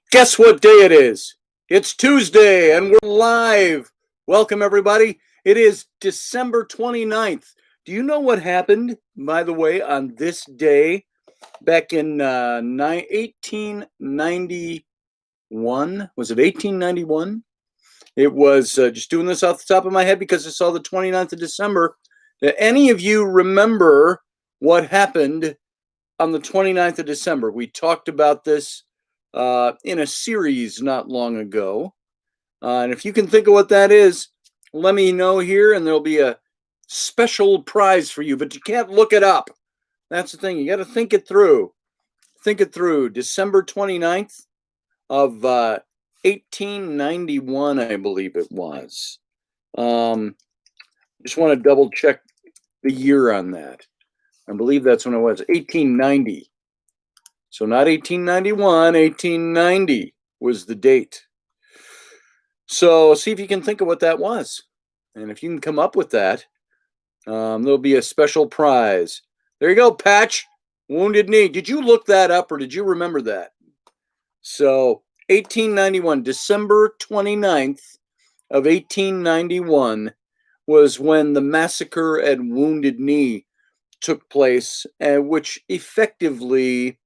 Guess what day it is? It's Tuesday and we're live. Welcome, everybody. It is December 29th. Do you know what happened, by the way, on this day back in 1891? Was it 1891? It was just doing this off the top of my head because I saw the 29th of December. Do any of you remember what happened on the 29th of December? We talked about this in a series not long ago. And if you can think of what that is, let me know here, and there'll be a special prize for you. But you can't look it up. That's the thing. You got to think it through. Think it through. December 29th of 1891, I believe it was. Just want to double check the year on that. I believe that's when it was, 1890. So not 1891, 1890 was the date. So see if you can think of what that was. And if you can come up with that, there'll be a special prize. There you go, Patch. Wounded Knee. Did you look that up or did you remember that? So 1891, December 29th of 1891 was when the massacre at Wounded Knee took place, which effectively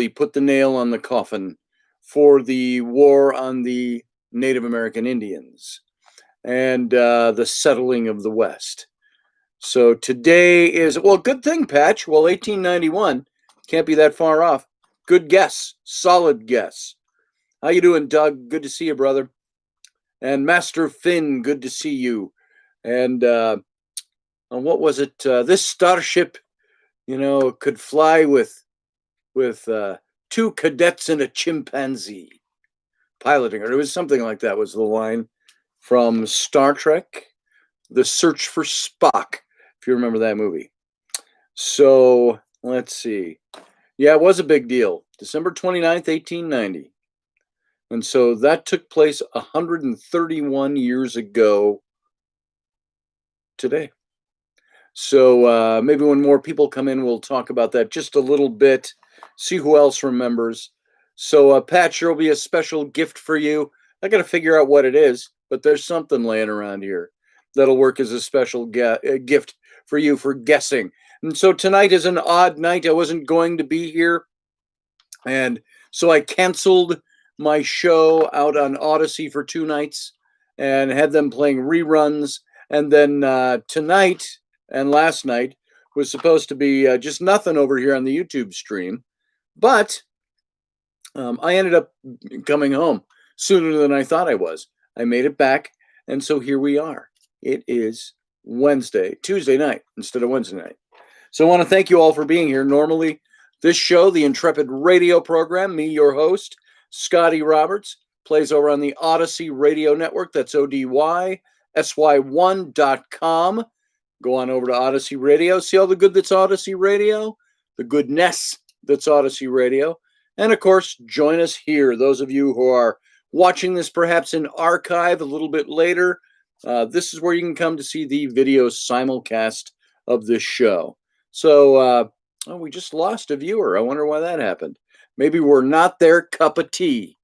put the nail on the coffin for the war on the Native American Indians and the settling of the West. So today is, well, good thing, Patch. Well, 1891, can't be that far off. Good guess, solid guess. How you doing, Doug? Good to see you, brother. And Master Finn, good to see you. And what was it? This starship, could fly with two cadets and a chimpanzee piloting her. It was something like that was the line from Star Trek, The Search for Spock, if you remember that movie. So let's see. Yeah, it was a big deal. December 29th, 1890. And so that took place 131 years ago today. So maybe when more people come in, we'll talk about that just a little bit, see who else remembers. So, Pat, there will be a special gift for you. I got to figure out what it is, but there's something laying around here that'll work as a special gift for you for guessing. And so tonight is an odd night. I wasn't going to be here. And so I canceled my show out on Odyssey for 2 nights and had them playing reruns. And then tonight and last night was supposed to be just nothing over here on the YouTube stream. But I ended up coming home sooner than I thought I was. I made it back. And so here we are. It is Tuesday night instead of Wednesday night. So I want to thank you all for being here. Normally, this show, the Intrepid radio program, me, your host, Scotty Roberts, plays over on the Odyssey Radio Network. That's ODYSY1.com. Go on over to Odyssey Radio. See all the good that's Odyssey Radio, the goodness that's Odyssey Radio. And, of course, join us here. Those of you who are watching this perhaps in archive a little bit later, this is where you can come to see the video simulcast of this show. So, we just lost a viewer. I wonder why that happened. Maybe we're not their cup of tea.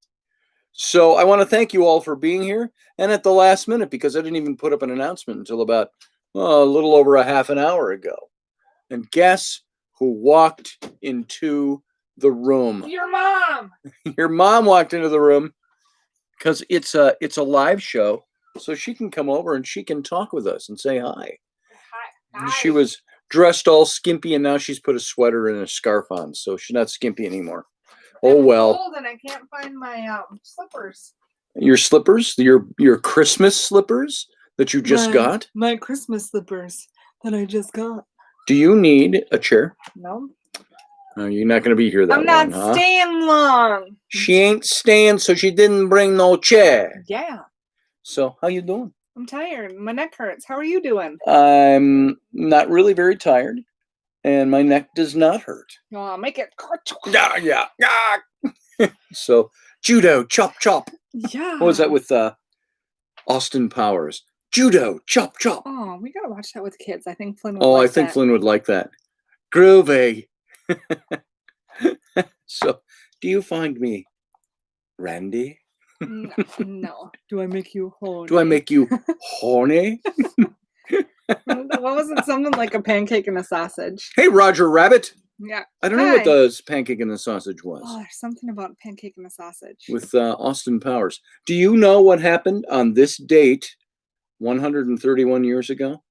So I want to thank you all for being here. And at the last minute, because I didn't even put up an announcement until about a little over a half an hour ago. And guess who walked into the room? Your mom. Your mom walked into the room because it's a live show. So she can come over and she can talk with us and say hi. Hi. She was dressed all skimpy and now she's put a sweater and a scarf on. So she's not skimpy anymore. Oh, well. I'm cold and I can't find my slippers. Your slippers? Your Christmas slippers that you just got? My Christmas slippers that I just got. Do you need a chair? No. You're not going to be here that long, I'm not staying long. She ain't staying, so she didn't bring no chair. Yeah. So, how you doing? I'm tired. My neck hurts. How are you doing? I'm not really very tired, and my neck does not hurt. Oh, make it. Yeah. So, judo, chop, chop. Yeah. What was that with Austin Powers? Judo, chop, chop. Oh, we gotta watch that with kids. I think Flynn would like that. Flynn would like that. Groovy. So, do you find me Randy? No. Do I make you horny? Do I make you horny? What was it? Something like a pancake and a sausage. Hey, Roger Rabbit. Yeah. I don't know what Hi. the pancake and the sausage was. Oh, there's something about pancake and a sausage. With Austin Powers. Do you know what happened on this date 131 years ago?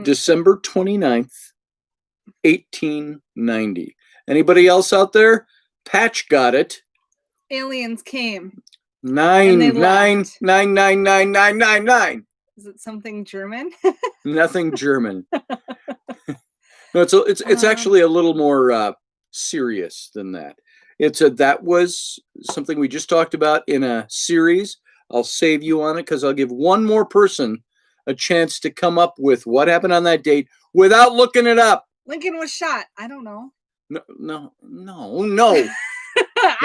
December 29th, 1890. Anybody else out there? Patch got it. Aliens came. Nine, they nine, left. 9999999. Is it something German? Nothing German. No, it's actually a little more serious than that. That was something we just talked about in a series. I'll save you on it because I'll give one more person a chance to come up with what happened on that date without looking it up. Lincoln was shot. I don't know. No. I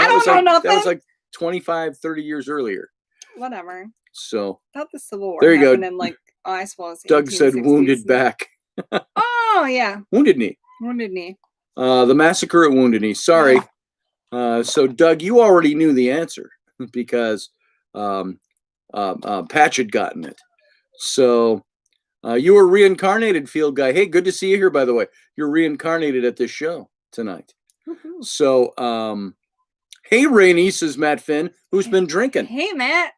don't know nothing. That was like 25, 30 years earlier. Whatever. So I thought the Civil War there you happened go. in like, I suppose. Doug said 1860s. Wounded back. Oh, yeah. Wounded Knee. Wounded Knee. The massacre at Wounded Knee. Sorry. So Doug, you already knew the answer because Patch had gotten it. So you were reincarnated, field guy. Hey, good to see you here, by the way. You're reincarnated at this show tonight. Woohoo. So, hey, Rainey, says Matt Finn, who's been drinking. Hey, Matt.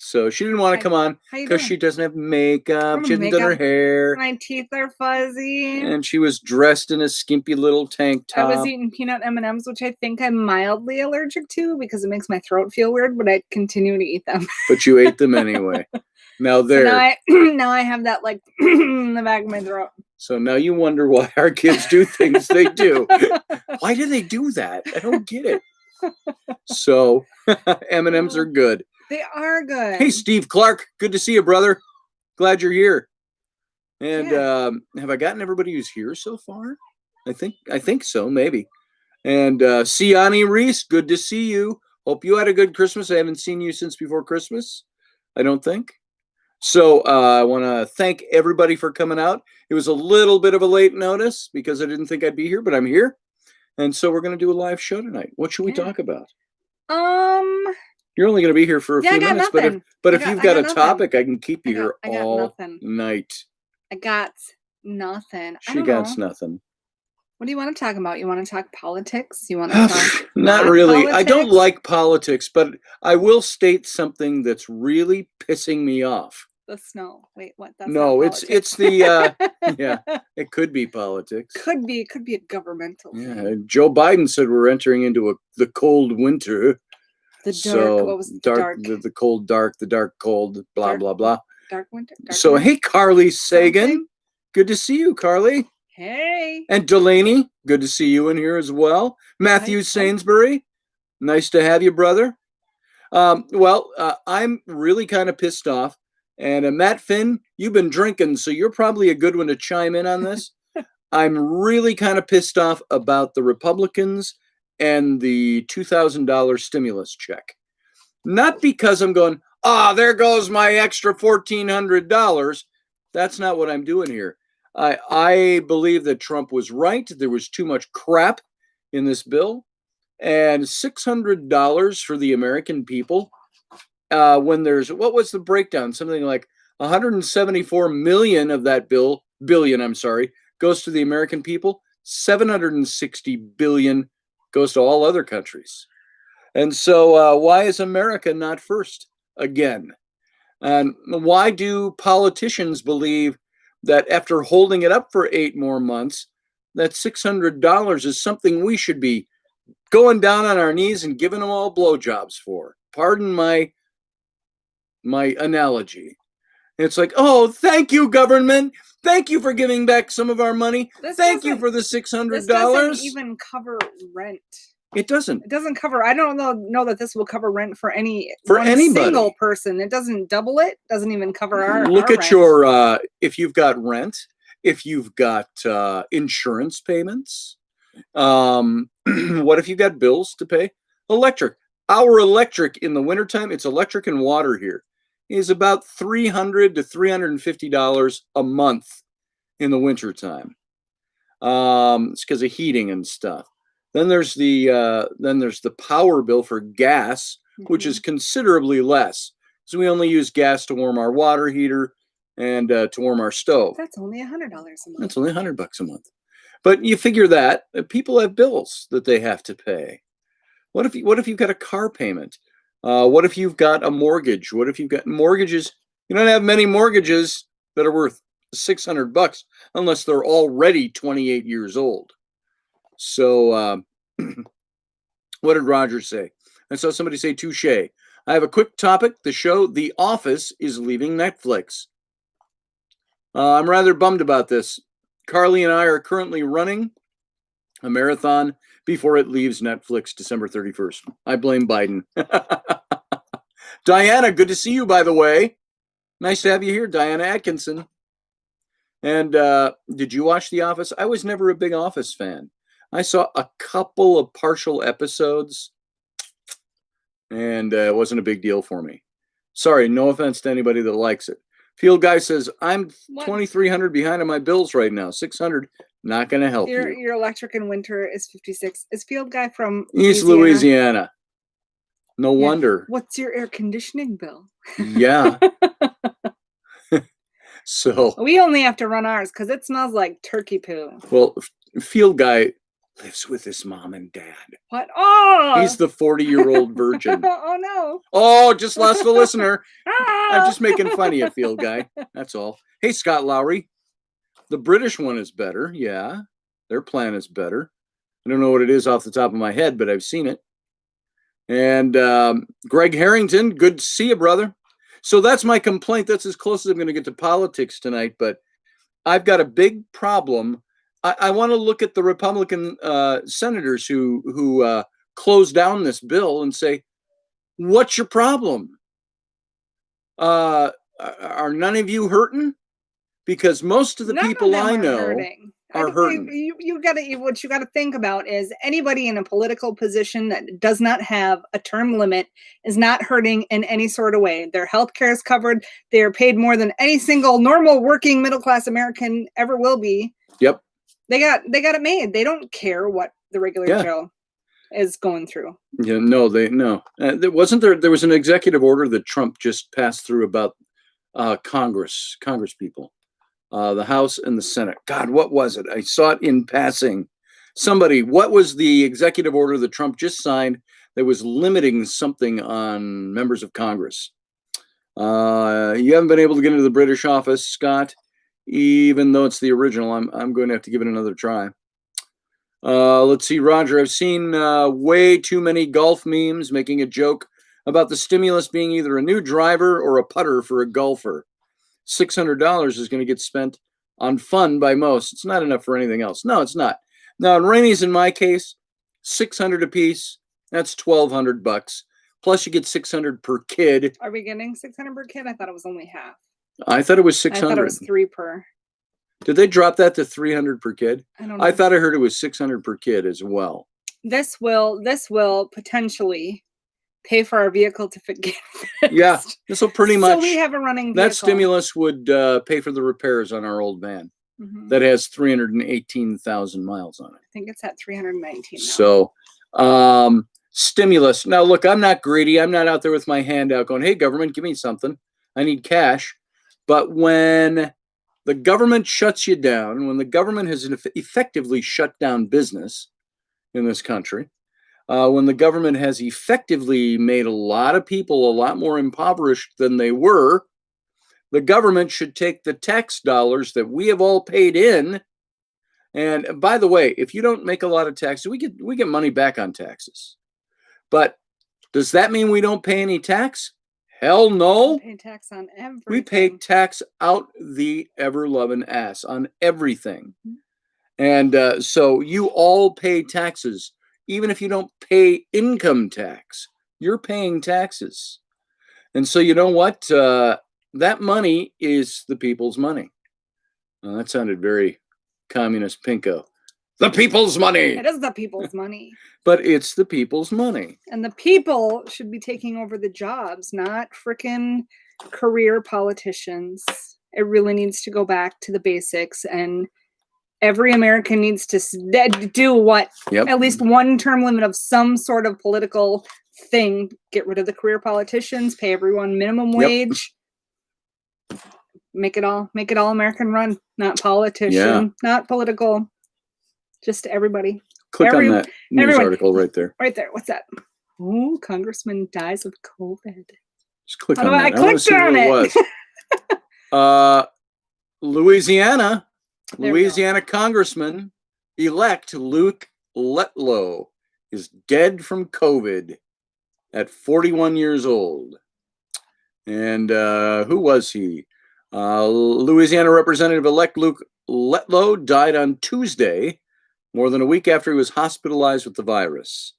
So she didn't want to come on How you because doing? she doesn't have makeup. I'm She hasn't done her makeup. hair. My teeth are fuzzy. And she was dressed in a skimpy little tank top. I was eating peanut M&Ms, which I think I'm mildly allergic to because it makes my throat feel weird, but I continue to eat them. But you ate them anyway. Now there. So now I have that like in the back of my throat. So now you wonder why our kids do things they do. Why do they do that? I don't get it. So M&Ms are good. They are good. Hey, Steve Clark. Good to see you, brother. Glad you're here. And have I gotten everybody who's here so far? I think so, maybe. And Siani Reese, good to see you. Hope you had a good Christmas. I haven't seen you since before Christmas, I don't think. So I want to thank everybody for coming out. It was a little bit of a late notice because I didn't think I'd be here, but I'm here. And so we're going to do a live show tonight. What should we talk about? You're only going to be here for a few minutes, but if you've got a topic, I can keep you here all night. I got nothing. She got nothing. What do you want to talk about? You want to talk politics? You want to talk? Not really. Politics? I don't like politics, but I will state something that's really pissing me off. The snow. Wait, what? That's no, it's the yeah. It could be politics. Could be a governmental. Yeah, Joe Biden said we're entering into the cold winter. The dark. What was the dark? The cold dark. The dark cold. Blah dark, blah blah. Dark winter. Dark so winter. Hey, Carly Sagan. Something? Good to see you, Carly. Hey. And Delaney. Good to see you in here as well. Matthew Sainsbury. Nice to have you, brother. I'm really kind of pissed off. And Matt Finn, you've been drinking, so you're probably a good one to chime in on this. I'm really kind of pissed off about the Republicans and the $2,000 stimulus check. Not because I'm going, there goes my extra $1,400. That's not what I'm doing here. I believe that Trump was right. There was too much crap in this bill. And $600 for the American people, when there's, what was the breakdown? Something like 174 million of that billion, goes to the American people. 760 billion goes to all other countries. And so why is America not first again? And why do politicians believe that after holding it up for 8 more months, that $600 is something we should be going down on our knees and giving them all blowjobs for? Pardon my analogy. It's like, thank you, government. Thank you for giving back some of our money. Thank you for the $600. This doesn't even cover rent. It doesn't. It doesn't cover. I don't know that this will cover rent for anybody. Single person. It doesn't double it. Doesn't even cover our. Look our at rent. your if you've got rent, if you've got insurance payments. What if you've got bills to pay? Electric. Our electric in the wintertime, it's electric and water here, is about $300 to $350 a month in the wintertime. It's because of heating and stuff. Then there's the power bill for gas, which is considerably less. So we only use gas to warm our water heater and to warm our stove. That's only $100 a month. That's only $100 a month. But you figure that people have bills that they have to pay. What if you've got a car payment? What if you've got a mortgage? What if you've got mortgages? You don't have many mortgages that are worth $600 unless they're already 28 years old. So what did Roger say? I saw somebody say touche. I have a quick topic. The show The Office is leaving Netflix. I'm rather bummed about this. Carly and I are currently running a marathon before it leaves Netflix December 31st. I blame Biden. Diana, good to see you, by the way. Nice to have you here, Diana Atkinson. And did you watch The Office? I was never a big Office fan. I saw a couple of partial episodes, and it wasn't a big deal for me. Sorry, no offense to anybody that likes it. Field Guy says, I'm $2,300 behind on my bills right now. $600, not going to help you. Your electric in winter is $56. Is Field Guy from East Louisiana? No wonder. What's your air conditioning bill? Yeah. So we only have to run ours because it smells like turkey poo. Well, Field Guy lives with his mom and dad. What? Oh! He's the 40-year-old virgin. Oh, no. Oh, just lost the listener. I'm just making fun of you, Field Guy. That's all. Hey, Scott Lowry. The British one is better. Yeah. Their plan is better. I don't know what it is off the top of my head, but I've seen it. And Greg Harrington, good to see you, brother. So that's my complaint. That's as close as I'm going to get to politics tonight, but I've got a big problem. I want to look at the Republican senators who closed down this bill and say, what's your problem? Are none of you hurting? Because most of the people I know are hurting. What you got to think about is anybody in a political position that does not have a term limit is not hurting in any sort of way. Their health care is covered. They are paid more than any single normal working middle class American ever will be. Yep. They got it made. They don't care what the regular Joe is going through. Yeah, no. There was an executive order that Trump just passed through about Congress people, the House and the Senate. God, what was it? I saw it in passing. What was the executive order that Trump just signed that was limiting something on members of Congress? You haven't been able to get into the British office, Scott. Even though it's the original, I'm going to have to give it another try. Let's see, Roger. I've seen way too many golf memes making a joke about the stimulus being either a new driver or a putter for a golfer. $600 is going to get spent on fun by most. It's not enough for anything else. No, it's not. Now, in Rainey's, in my case, $600 a piece. That's $1,200. Plus, you get $600 per kid. Are we getting $600 per kid? I thought it was only half. I thought it was $600. I thought it was $300 per. Did they drop that to $300 per kid? I don't know. I thought I heard it was $600 per kid as well. This will potentially pay for our vehicle to get fixed. Yeah, this will pretty much. So we have a running vehicle. That stimulus would pay for the repairs on our old van that has 318,000 miles on it. I think it's at 319 now. So stimulus. Now, look, I'm not greedy. I'm not out there with my hand out going, hey, government, give me something. I need cash. But when the government shuts you down, when the government has effectively shut down business in this country, when the government has effectively made a lot of people a lot more impoverished than they were, the government should take the tax dollars that we have all paid in. And by the way, if you don't make a lot of taxes, we get money back on taxes. But does that mean we don't pay any tax? Hell no. We pay tax on everything. We pay tax out the ever-loving ass on everything. And so you all pay taxes. Even if you don't pay income tax, you're paying taxes. And so you know what? That money is the people's money. That sounded very communist pinko. The people's money. It is the people's money. But it's the people's money. And the people should be taking over the jobs, not freaking career politicians. It really needs to go back to the basics and every American needs to do what? Yep. At least one term limit of some sort of political thing. Get rid of the career politicians, pay everyone minimum wage. Make it all American run, not politician, not political, just everybody. Click on that news article right there. Right there. What's that? Oh, Congressman dies of COVID. Just click on that. I clicked on it. Louisiana Congressman-elect Luke Letlow is dead from COVID at 41 years old. And who was he? Louisiana Representative-elect Luke Letlow died on Tuesday, more than a week after he was hospitalized with the virus,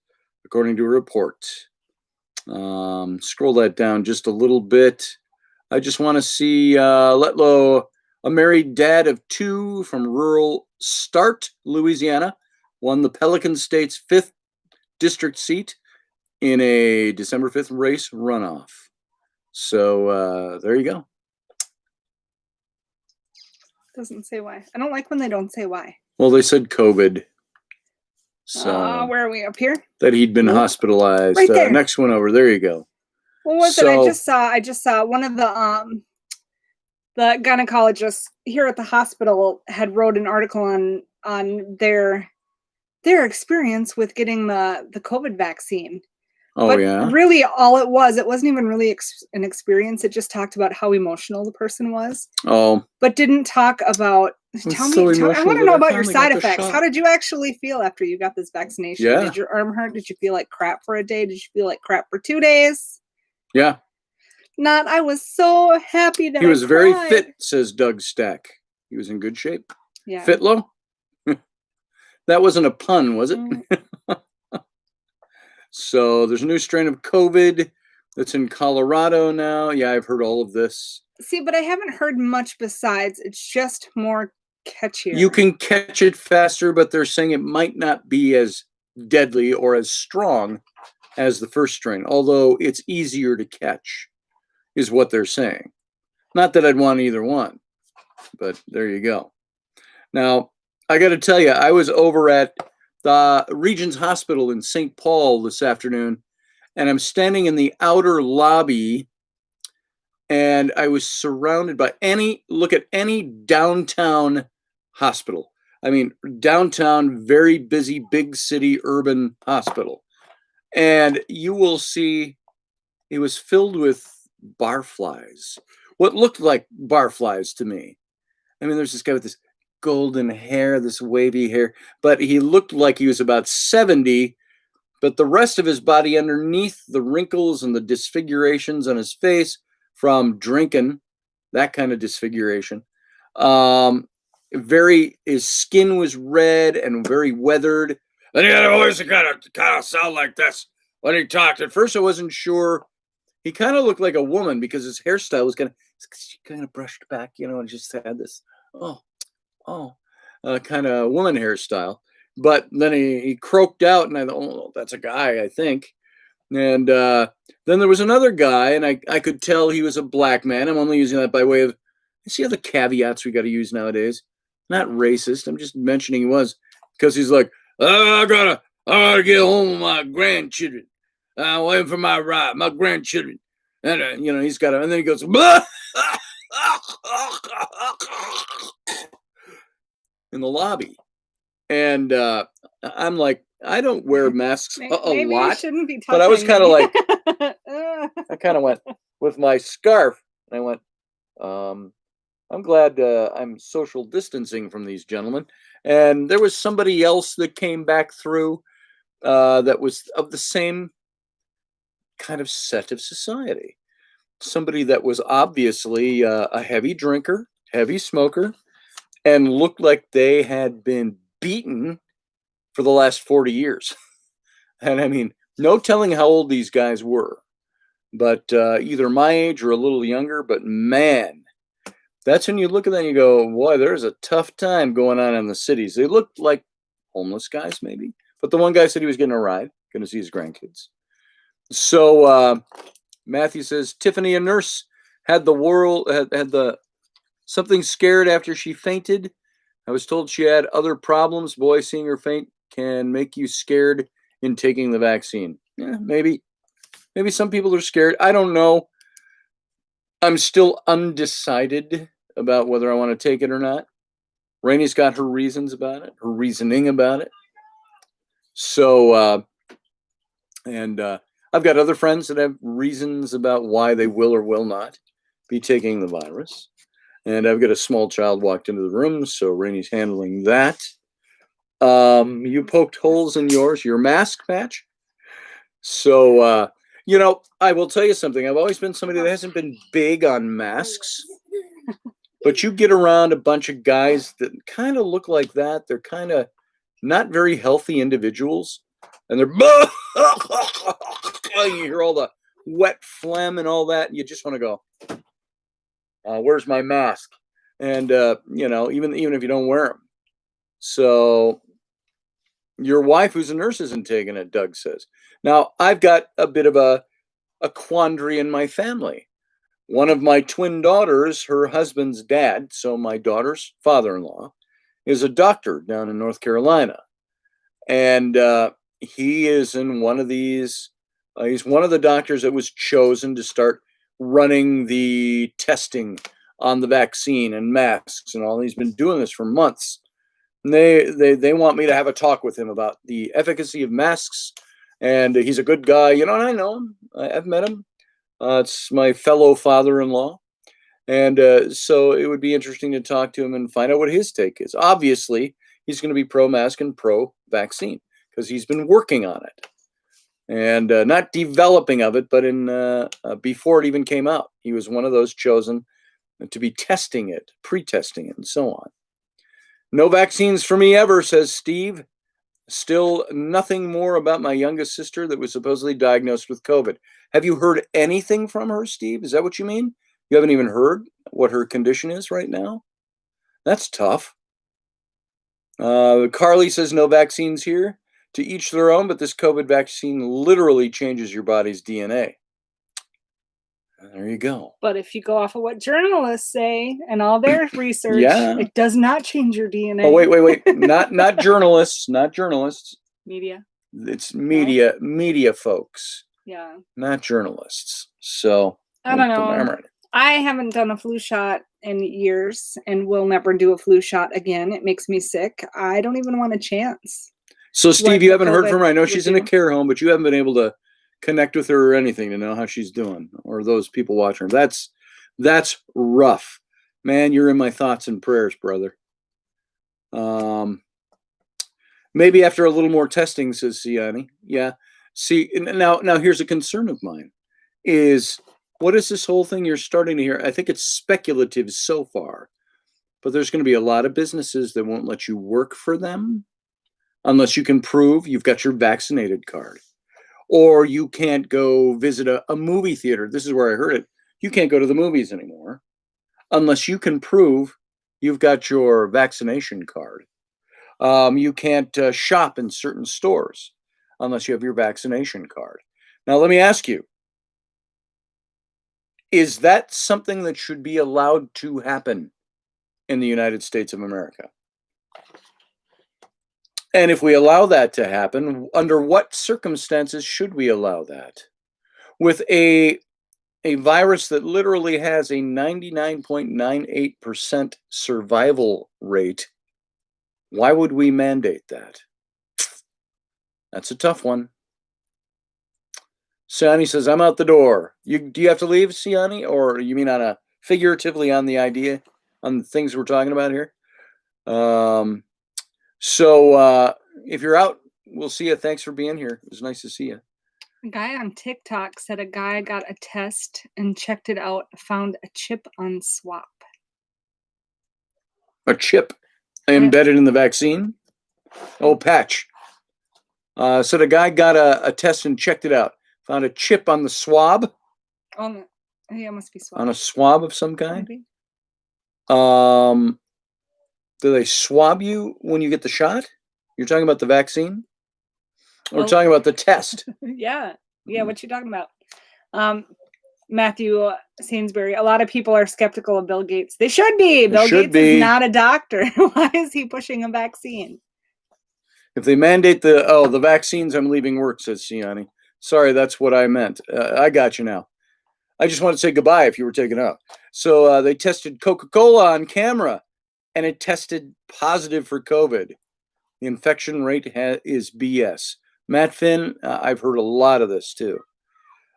according to a report. Scroll that down just a little bit. I just want to see Letlow, a married dad of 2 from rural Start, Louisiana, won the Pelican State's 5th district seat in a December 5th race runoff. So there you go. Doesn't say why. I don't like when they don't say why. Well, they said COVID. So where are we? Up here? That he'd been hospitalized. Right there. Next one over. There you go. What was it? I just saw one of the gynecologists here at the hospital had wrote an article on their experience with getting the COVID vaccine. Oh, but yeah. Really, all it wasn't even really an experience. It just talked about how emotional the person was. Oh. But didn't talk about. I want to know about your side effects. How did you actually feel after you got this vaccination? Yeah. Did your arm hurt? Did you feel like crap for a day? Did you feel like crap for 2 days? Yeah. I was so happy that he was very fit, says Doug Stack. He was in good shape. Yeah. Fitlow? That wasn't a pun, was it? So there's a new strain of COVID that's in Colorado now. Yeah, I've heard all of this. See, but I haven't heard much besides. It's just more catchier. You can catch it faster, but they're saying it might not be as deadly or as strong as the first strain, although it's easier to catch, is what they're saying. Not that I'd want either one, but there you go. Now, I got to tell you, I was over at the Regions Hospital in St. Paul this afternoon, and I'm standing in the outer lobby, and I was surrounded by look at any downtown hospital. I mean, downtown, very busy, big city, urban hospital. And you will see it was filled with barflies, what looked like barflies to me. I mean, there's this guy with this golden hair, this wavy hair, but he looked like he was about 70, but the rest of his body, underneath the wrinkles and the disfigurations on his face from drinking, that kind of disfiguration, his skin was red and very weathered, and he had a voice that kind of sound like this when he talked. At first I wasn't sure. He kind of looked like a woman because his hairstyle was kind of brushed back, and just had this kind of woman hairstyle. But then he croaked out, and I thought, oh, that's a guy, I think. And then there was another guy, and I could tell he was a black man. I'm only using that by way of, see all the caveats we got to use nowadays. Not racist. I'm just mentioning he was, because he's like, I gotta get home with my grandchildren. I'm waiting for my ride, my grandchildren. And he's got and then he goes, blah! in the lobby. And I'm like, I don't wear masks a lot, but I was kind of like, I kind of went with my scarf, and I went, I'm glad I'm social distancing from these gentlemen. And there was somebody else that came back through that was of the same kind of set of society. Somebody that was obviously a heavy drinker, heavy smoker, and looked like they had been beaten for the last 40 years. And I mean, no telling how old these guys were, but either my age or a little younger. But man, that's when you look at them and you go, boy, there's a tough time going on in the cities. They looked like homeless guys, maybe. But the one guy said he was getting a ride, going to see his grandkids. So Matthew says, Tiffany, a nurse, had the something scared after she fainted. I was told she had other problems. Boy, seeing her faint can make you scared in taking the vaccine. Yeah, maybe. Maybe some people are scared. I don't know. I'm still undecided about whether I want to take it or not. Rainey's got her reasons about it, her reasoning about it. So, and I've got other friends that have reasons about why they will or will not be taking the virus. And I've got a small child walked into the room, so Rainey's handling that. You poked holes in your mask patch. So, I will tell you something. I've always been somebody that hasn't been big on masks. But you get around a bunch of guys that kind of look like that. They're kind of not very healthy individuals. And they're, you hear all the wet phlegm and all that. And you just want to go, where's my mask? And, even if you don't wear them. So your wife, who's a nurse, isn't taking it, Doug says. Now, I've got a bit of a quandary in my family. One of my twin daughters, her husband's dad, so my daughter's father-in-law, is a doctor down in North Carolina. And he is in one of these, he's one of the doctors that was chosen to start running the testing on the vaccine and masks and all. He's been doing this for months. And they want me to have a talk with him about the efficacy of masks. And he's a good guy, and I know him. I've met him. It's my fellow father-in-law. And so it would be interesting to talk to him and find out what his take is. Obviously, he's going to be pro-mask and pro-vaccine because he's been working on it. And not developing of it, but in before it even came out. He was one of those chosen to be testing it, pre-testing it, and so on. No vaccines for me ever, says Steve. Still nothing more about my youngest sister that was supposedly diagnosed with COVID. Have you heard anything from her, Steve? Is that what you mean? You haven't even heard what her condition is right now? That's tough. Carly says no vaccines here. To each their own, but this COVID vaccine literally changes your body's DNA. There you go. But if you go off of what journalists say and all their research, it does not change your DNA. Oh, wait. Not journalists, not journalists. Media. It's media, media folks. Yeah. Not journalists. So I don't know. I haven't done a flu shot in years and will never do a flu shot again. It makes me sick. I don't even want a chance. So Steve, you haven't heard from her. I know she's in a care home, but you haven't been able to connect with her or anything to know how she's doing, or those people watching her. That's rough, man. You're in my thoughts and prayers, brother. Maybe after a little more testing, says Siani. Yeah. See, now here's a concern of mine: is what is this whole thing you're starting to hear? I think it's speculative so far, but there's going to be a lot of businesses that won't let you work for them unless you can prove you've got your vaccinated card. Or you can't go visit a movie theater. This is where I heard it. You can't go to the movies anymore unless you can prove you've got your vaccination card. You can't shop in certain stores unless you have your vaccination card. Now, let me ask you, is that something that should be allowed to happen in the United States of America? And if we allow that to happen, under what circumstances should we allow that? With a virus that literally has a 99.98% survival rate, why would we mandate that? That's a tough one. Siani says, I'm out the door. Do you have to leave, Siani? Or you mean figuratively on the idea, on the things we're talking about here? So if you're out, we'll see you. Thanks for being here. It was nice to see you. A guy on TikTok said a guy got a test and checked it out, found a chip on swab. A chip embedded in the vaccine? Oh, patch. So the guy got a test and checked it out. Found a chip on the swab. Yeah, it must be swab. On a swab of some kind? Maybe. Do they swab you when you get the shot? You're talking about the vaccine? Or talking about the test? Yeah. What you talking about? Matthew Sainsbury, a lot of people are skeptical of Bill Gates. They should be. Bill should Gates is be. not a doctor. Why is he pushing a vaccine? If they mandate the vaccines, I'm leaving work, says Siani. Sorry, that's what I meant. I got you now. I just want to say goodbye if you were taken out. So they tested Coca-Cola on camera, and it tested positive for COVID. The infection rate is BS. Matt Finn, I've heard a lot of this too.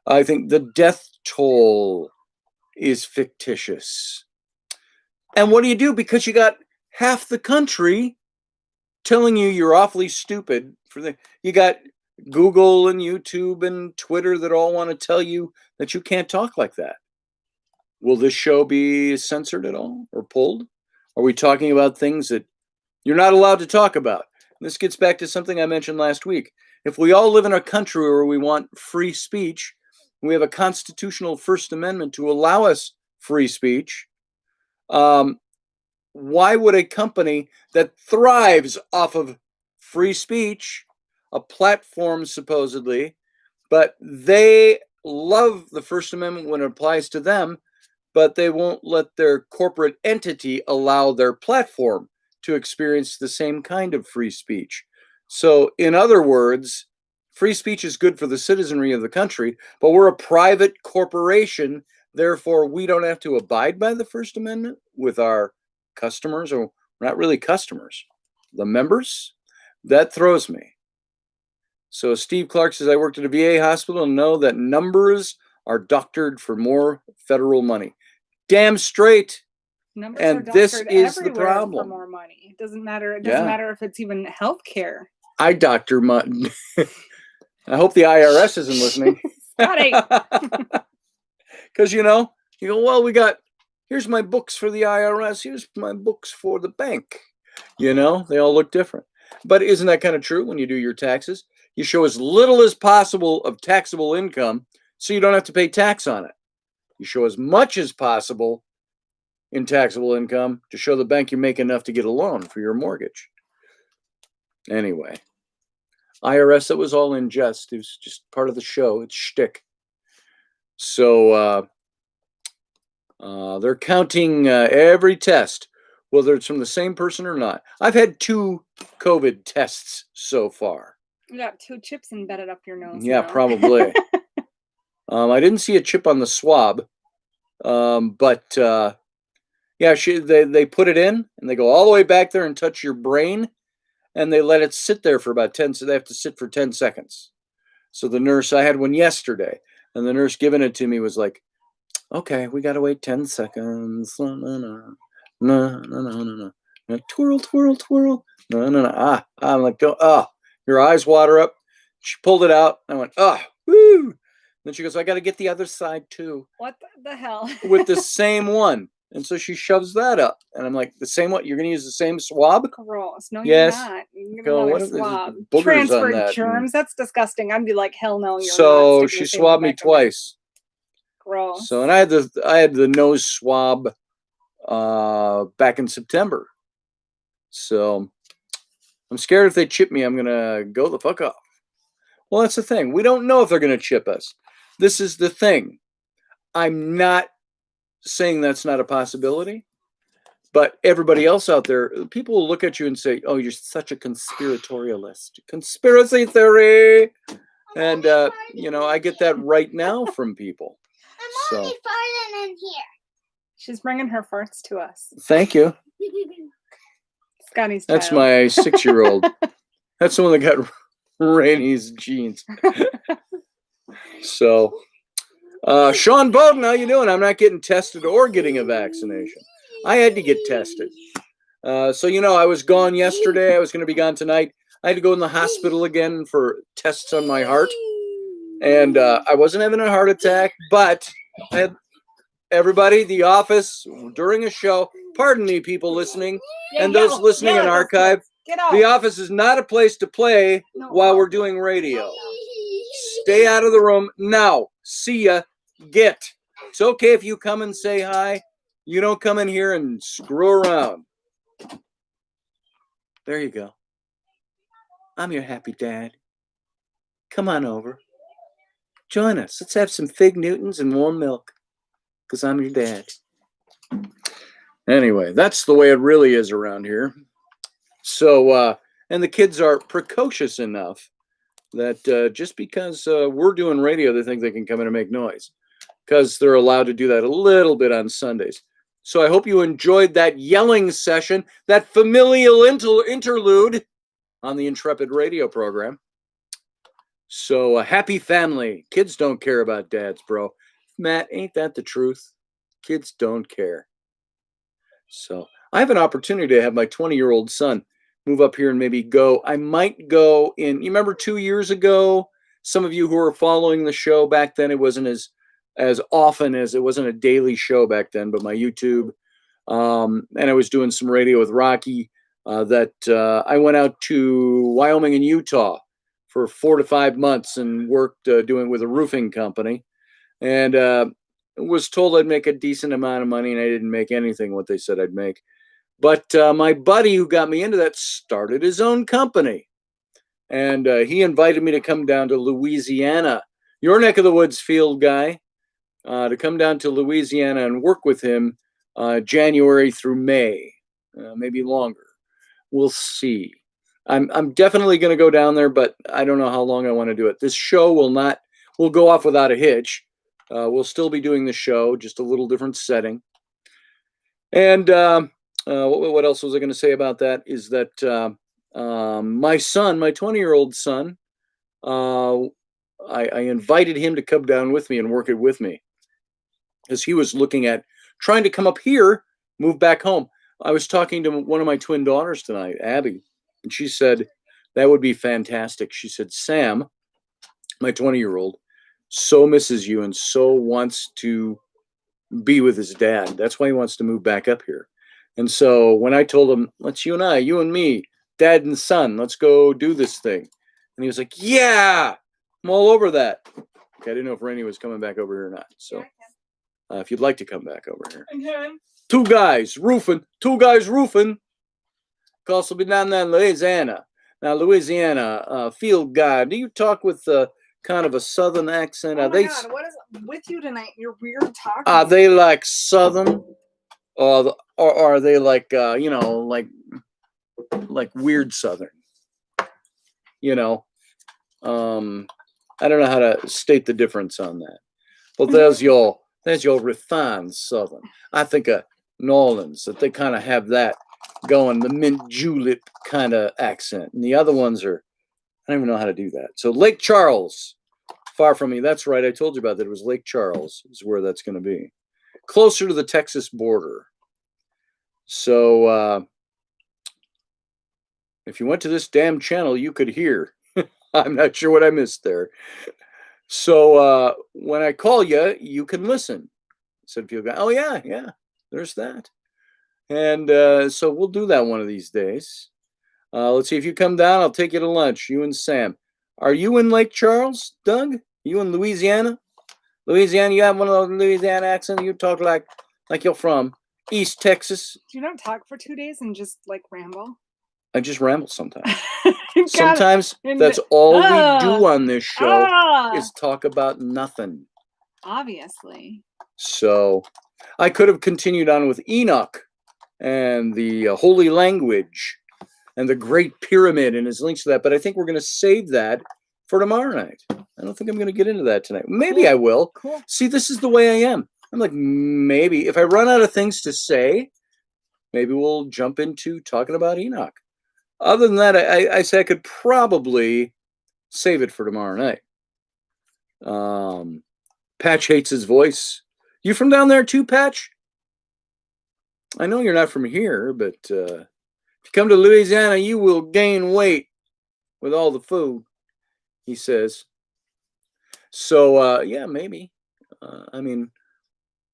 I think the death toll is fictitious. And what do you do? Because you got half the country telling you you're awfully stupid. You got Google and YouTube and Twitter that all want to tell you that you can't talk like that. Will this show be censored at all or pulled? Are we talking about things that you're not allowed to talk about? This gets back to something I mentioned last week. If we all live in a country where we want free speech, we have a constitutional First Amendment to allow us free speech, why would a company that thrives off of free speech, a platform supposedly, but they love the First Amendment when it applies to them, but they won't let their corporate entity allow their platform to experience the same kind of free speech? So, in other words, free speech is good for the citizenry of the country, but we're a private corporation. Therefore, we don't have to abide by the First Amendment with our customers, or not really customers, the members. That throws me. So Steve Clark says, I worked at a VA hospital and know that numbers are doctored for more federal money. Damn straight. Numbers and are this doctored is the everywhere problem. for more money. It doesn't matter. It doesn't matter if it's even healthcare. I doctor money. I hope the IRS isn't listening. Scotty. Because you go, well, here's my books for the IRS. Here's my books for the bank. They all look different. But isn't that kind of true when you do your taxes? You show as little as possible of taxable income so you don't have to pay tax on it. You show as much as possible in taxable income to show the bank you make enough to get a loan for your mortgage. Anyway, IRS, that was all in jest. It was just part of the show. It's shtick. So they're counting every test, whether it's from the same person or not. I've had 2 COVID tests so far. You got 2 chips embedded up your nose. Yeah, probably. I didn't see a chip on the swab, but yeah, they put it in and they go all the way back there and touch your brain, and they let it sit there for about 10. So they have to sit for 10 seconds. So the nurse, I had one yesterday, and the nurse giving it to me was like, okay, we got to wait 10 seconds. No. Twirl, twirl, twirl. No. I'm like, your eyes water up. She pulled it out. I went, woo. Then she goes, I got to get the other side too. What the hell? With the same one. And so she shoves that up. And I'm like, the same one? You're going to use the same swab? Gross. No, yes. You're not. You get another swab. Transferred that germs. That's disgusting. I'd be like, hell no, you're so not. So she swabbed me twice. Gross. So, and I had the nose swab back in September. So I'm scared if they chip me, I'm going to go the fuck off. Well, that's the thing. We don't know if they're going to chip us. This is the thing. I'm not saying that's not a possibility, but everybody else out there, people will look at you and say, oh, you're such a conspiratorialist. Conspiracy theory. And, I get that right now from people. I'm only farting in here. She's bringing her farts to us. Thank you. Scotty's That's child. my 6-year-old. That's the one that got Rainey's genes. So, Sean Bowden, how you doing? I'm not getting tested or getting a vaccination. I had to get tested. So, I was gone yesterday. I was going to be gone tonight. I had to go in the hospital again for tests on my heart. And I wasn't having a heart attack, but I had everybody, the office, during a show, pardon me, people listening, and those listening in archive, the office is not a place to play while we're doing radio. Stay out of the room now. See ya. Get. It's okay if you come and say hi. You don't come in here and screw around. There you go. I'm your happy dad. Come on over. Join us. Let's have some Fig Newtons and warm milk, because I'm your dad. Anyway, that's the way it really is around here. So, and the kids are precocious enough that just because we're doing radio, they think they can come in and make noise, because they're allowed to do that a little bit on Sundays. So I hope you enjoyed that yelling session, that familial interlude on the Intrepid radio program. So happy family. Kids don't care about dads, bro. Matt, ain't that the truth? Kids don't care. So I have an opportunity to have my 20-year-old son move up here and maybe go. I might go in, you remember 2 years ago, some of you who were following the show back then, it wasn't as often as, it wasn't a daily show back then, but my YouTube, and I was doing some radio with Rocky, that I went out to Wyoming and Utah for 4 to 5 months and worked doing with a roofing company, and was told I'd make a decent amount of money, and I didn't make anything what they said I'd make. But my buddy who got me into that started his own company, and he invited me to come down to Louisiana, your neck of the woods, field guy, to come down to Louisiana and work with him January through May, maybe longer. We'll see. I'm definitely going to go down there, but I don't know how long I want to do it. This show will go off without a hitch. We'll still be doing the show, just a little different setting. And what else was I going to say about that is that my son, my 20-year-old son, I invited him to come down with me and work it with me, as he was looking at trying to come up here, move back home. I was talking to one of my twin daughters tonight, Abby, and she said, that would be fantastic. She said, Sam, my 20-year-old, so misses you and so wants to be with his dad. That's why he wants to move back up here. And so when I told him, let's you and me, dad and son, let's go do this thing. And he was like, yeah, I'm all over that. Okay, I didn't know if Rainey was coming back over here or not. So if you'd like to come back over here. Okay. Two guys roofing. Cause will be down there in Louisiana. Now, Louisiana, field guy, do you talk with kind of a southern accent? Oh my God, what is with you tonight? You're weird talking. Are they like southern? Or are they like, like weird southern? I don't know how to state the difference on that. Well, there's your refined southern. I think of New Orleans, that they kind of have that going, the mint julep kind of accent. And the other ones I don't even know how to do that. So Lake Charles, far from me. That's right. I told you about that. It was Lake Charles is where that's going to be. Closer to the Texas border. So if you went to this damn channel, you could hear. I'm not sure what I missed there. So when I call you, you can listen. Said field guy, oh yeah, there's that. And so we'll do that one of these days. Let's see, if you come down, I'll take you to lunch, you and Sam. Are you in Lake Charles, Doug? You in Louisiana? Louisiana, you have one of those Louisiana accents. You talk like you're from East Texas. Do you not talk for 2 days and just like ramble? I just ramble sometimes. Sometimes that's all we do on this show is talk about nothing. Obviously. So I could have continued on with Enoch and the holy language and the Great Pyramid and his links to that, but I think we're going to save that for tomorrow night. I don't think I'm going to get into that tonight. Maybe cool. I will. Cool. See, this is the way I am. I'm like, maybe if I run out of things to say, maybe we'll jump into talking about Enoch. Other than that, I say I could probably save it for tomorrow night. Patch hates his voice. You from down there too, Patch? I know you're not from here, but if you come to Louisiana, you will gain weight with all the food, he says. So, yeah, maybe. I mean,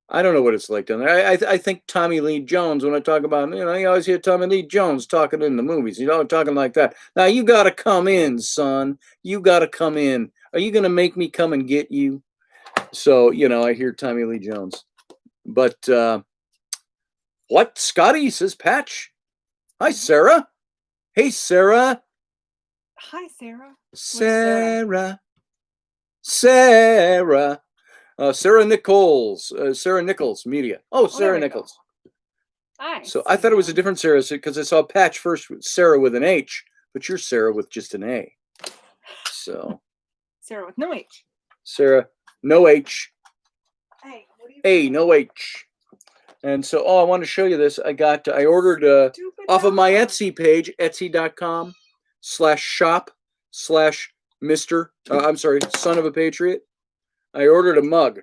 I don't know what it's like down there. I think Tommy Lee Jones, when I talk about, you always hear Tommy Lee Jones talking in the movies. Talking like that. Now, you got to come in, son. You got to come in. Are you going to make me come and get you? So, I hear Tommy Lee Jones. But, what? Scotty, says Patch. Hi, Sarah. Hey, Sarah. Hi, Sarah. Sarah. Sarah. Sarah Nichols. Sarah Nichols Media. Oh, there Sarah we go. Nichols. I So I thought it was a different Sarah because I saw a patch first with Sarah with an H, but you're Sarah with just an A. So Sarah with no H. Sarah, no H. Hey, what do you A, no H. And so, I want to show you this. I ordered off of my Etsy page, etsy.com/shop/Mr. I'm sorry, Son of a Patriot. I ordered a mug.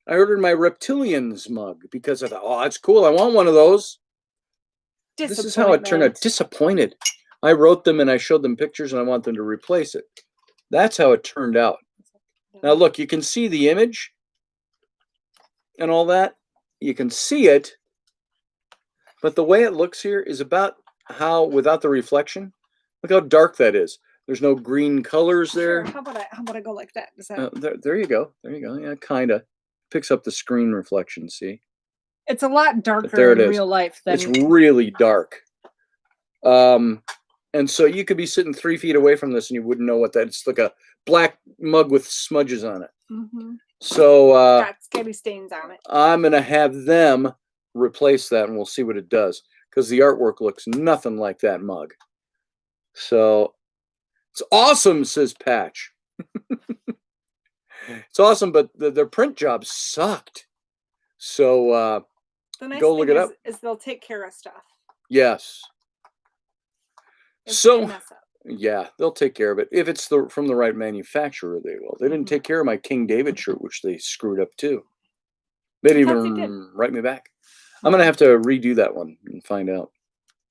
I ordered my Reptilians mug because I thought, oh, that's cool. I want one of those. This is how it turned out. Disappointed. I wrote them and I showed them pictures and I want them to replace it. That's how it turned out. Now, look, you can see the image and all that. You can see it. But the way it looks here is about how, without the reflection, look how dark that is. There's no green colors there. Sure. How about I go like that? Does that... there you go. There you go. Yeah, kind of. Picks up the screen reflection, see? It's a lot darker in real life than... It's really dark. And so you could be sitting 3 feet away from this and you wouldn't know what that is. It's like a black mug with smudges on it. Mm-hmm. So got scabby stains on it. I'm going to have them replace that and we'll see what it does. Because the artwork looks nothing like that mug. So it's awesome, says Patch. It's awesome, but their print job sucked. So the nice go thing look it up. Is they'll take care of stuff. Yes. If they mess up. Yeah, they'll take care of it. If it's from the right manufacturer, they will. They didn't take care of my King David shirt, which they screwed up too. They didn't even write me back. I'm going to have to redo that one and find out.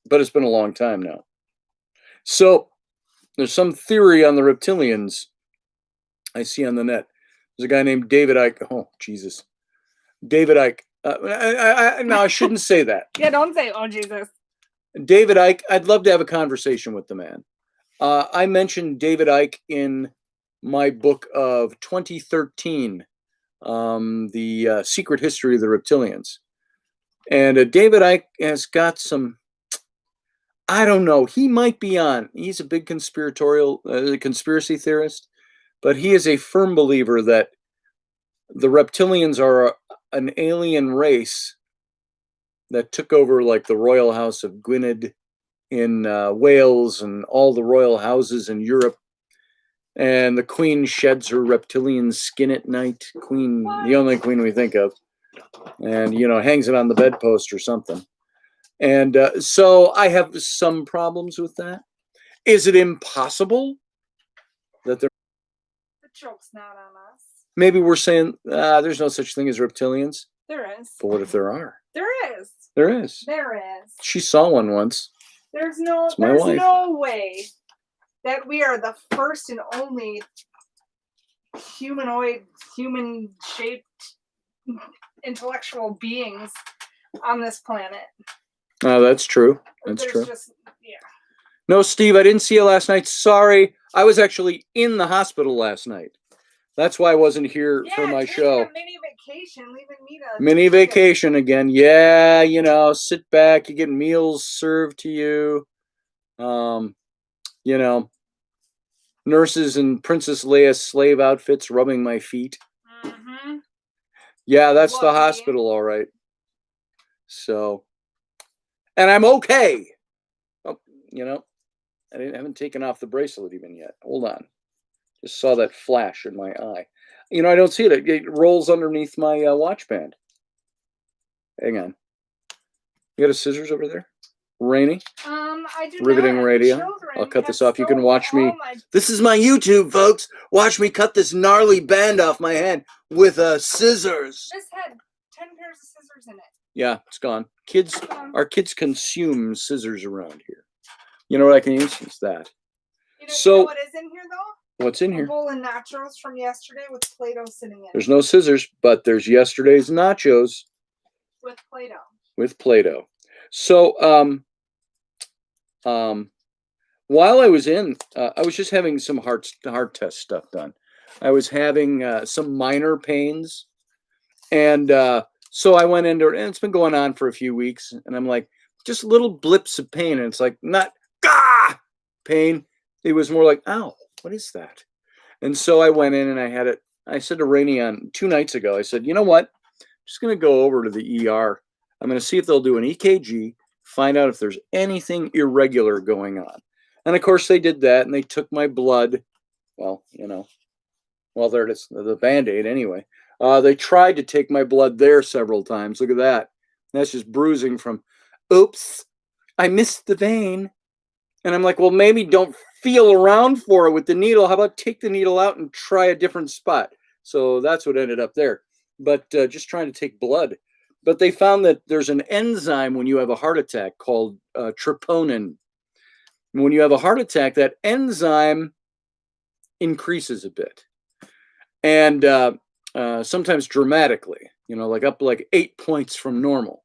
But it's been a long time now. So there's some theory on the reptilians I see on the net. There's a guy named David Icke. Oh, Jesus. David Icke. No, I shouldn't say that. Yeah, don't say, oh, Jesus. David Icke, I'd love to have a conversation with the man. I mentioned David Icke in my book of 2013, The Secret History of the Reptilians. And David Icke has got some, I don't know, he might be on. He's a big conspiracy theorist, but he is a firm believer that the reptilians are an alien race that took over like the royal house of Gwynedd in Wales and all the royal houses in Europe. And the queen sheds her reptilian skin at night. Queen, the only queen we think of. And, hangs it on the bedpost or something. And so I have some problems with that. Is it impossible that they're... The joke's not on us. Maybe we're saying there's no such thing as reptilians. There is. But what if there are? There is. There is. There is. She saw one once. There's no way that we are the first and only human-shaped intellectual beings on this planet. Oh, that's true. That's true. Yeah. No, Steve, I didn't see you last night. Sorry. I was actually in the hospital last night. That's why I wasn't here for my show. A mini vacation, leaving me to... Mini vacation again. Yeah, sit back. You get meals served to you. Nurses in Princess Leia slave outfits rubbing my feet. Mm-hmm. Yeah, that's the hospital, all right. So, and I'm okay. Oh, I haven't taken off the bracelet even yet. Hold on. Just saw that flash in my eye. I don't see it. It rolls underneath my watch band. Hang on. You got a scissors over there? Rainy? I do Riveting not. radio. I'll cut this off. You can watch me. This is my YouTube, folks. Watch me cut this gnarly band off my hand with scissors. This had 10 pairs of scissors in it. Yeah, it's gone. Our kids consume scissors around here. You know what I can use? It's that. You know what is in here, though? What's in here? A bowl of nachos from yesterday with Play-Doh sitting in it. There's no scissors, but there's yesterday's nachos. With Play-Doh. With Play-Doh. So, while I was in, I was just having some heart test stuff done. I was having some minor pains. And so I went into it, and it's been going on for a few weeks. And I'm like, just little blips of pain. And it's like, not pain. It was more like, ow, what is that? And so I went in and I had it I said to Rainey on 2 nights ago, I said, you know what? I'm just going to go over to the ER. I'm going to see if they'll do an EKG, find out if there's anything irregular going on. And of course they did that, and they took my blood. Well, well, there it is, the Band-Aid anyway. They tried to take my blood there several times. Look at that. That's just bruising from, oops, I missed the vein. And I'm like, well, maybe don't feel around for it with the needle. How about take the needle out and try a different spot? So that's what ended up there. But just trying to take blood. But they found that there's an enzyme when you have a heart attack called troponin. And when you have a heart attack, that enzyme increases a bit. And sometimes dramatically, like up like 8 points from normal,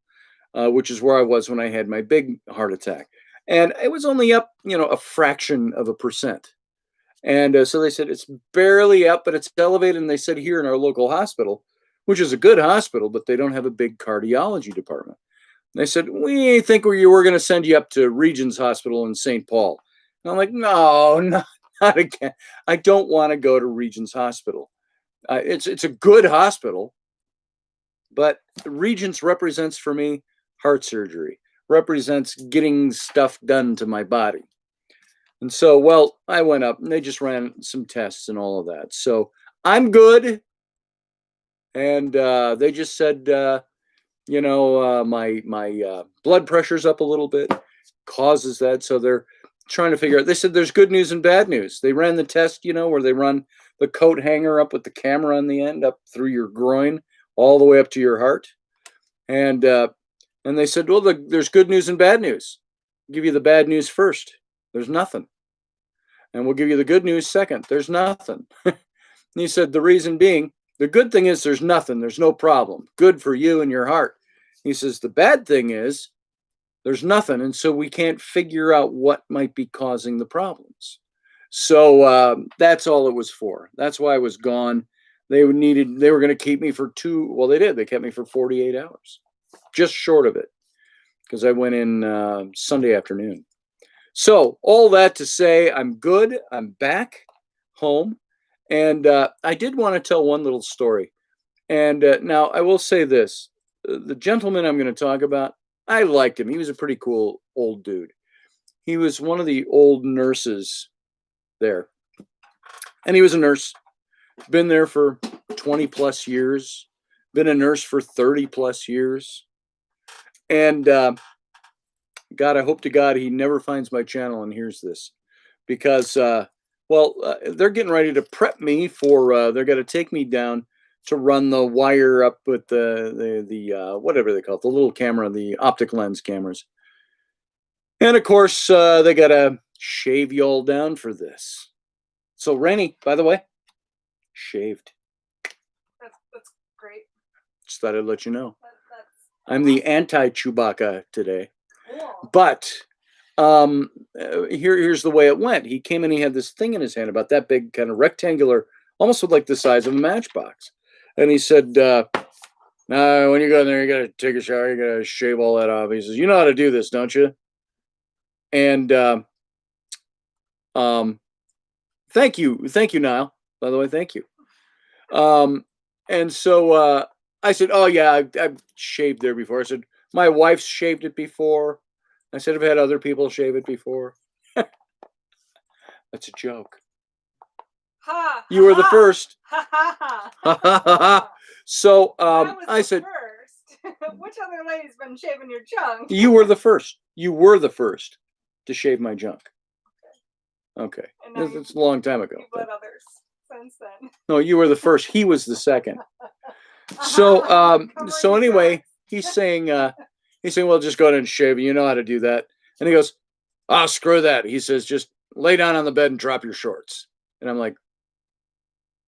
which is where I was when I had my big heart attack. And it was only up, a fraction of a percent. And so they said it's barely up, but it's elevated. And they said here in our local hospital, which is a good hospital, but they don't have a big cardiology department. And they said, we think we were going to send you up to Regions Hospital in St. Paul. And I'm like, no, not again. I don't want to go to Regions Hospital. It's a good hospital, but Regions represents for me heart surgery, represents getting stuff done to my body. And so, well, I went up and they just ran some tests and all of that. So I'm good. And they just said, my blood pressure's up a little bit, causes that. So they're trying to figure out. They said there's good news and bad news. They ran the test, where they run the coat hanger up with the camera on the end up through your groin all the way up to your heart. And they said, well, there's good news and bad news. I'll give you the bad news first. There's nothing. And we'll give you the good news second. There's nothing. And he said, the reason being, the good thing is there's nothing. There's no problem. Good for you and your heart. He says, the bad thing is there's nothing. And so we can't figure out what might be causing the problems. So that's all it was for. That's why I was gone. They were going to keep me for they did. They kept me for 48 hours, just short of it, because I went in Sunday afternoon. So all that to say, I'm good. I'm back home. And I did want to tell one little story. And now I will say this. The gentleman I'm going to talk about, I liked him. He was a pretty cool old dude. He was one of the old nurses there. And he was a nurse. Been there for 20 plus years. Been a nurse for 30 plus years. And God, I hope to God he never finds my channel and hears this. Because, they're getting ready to prep me for, they're going to take me down to run the wire up with the whatever they call it, the little camera, the optic lens cameras. And of course, they got to shave you all down for this. So Rennie, by the way, shaved. That's great. Just thought I'd let you know. I'm the anti-Chewbacca today. Cool. But here's the way it went. He came in, he had this thing in his hand about that big, kind of rectangular, almost like the size of a matchbox. And he said, "No, when you go in there, you got to take a shower. You got to shave all that off." He says, "You know how to do this, don't you?" And thank you, Niall. By the way, thank you. And so I said, "Oh yeah, I've shaved there before." I said, "My wife's shaved it before." I said, "I've had other people shave it before." That's a joke. Ha, you were the first. Ha ha ha. So I said, first. Which other lady's been shaving your junk? You were the first. You were the first to shave my junk. Okay. It's a long time ago. You've let others since then. No, you were the first. He was the second. So so anyway, he's saying, well, just go ahead and shave it. You know how to do that. And he goes, "Oh, screw that." He says, "Just lay down on the bed and drop your shorts." And I'm like,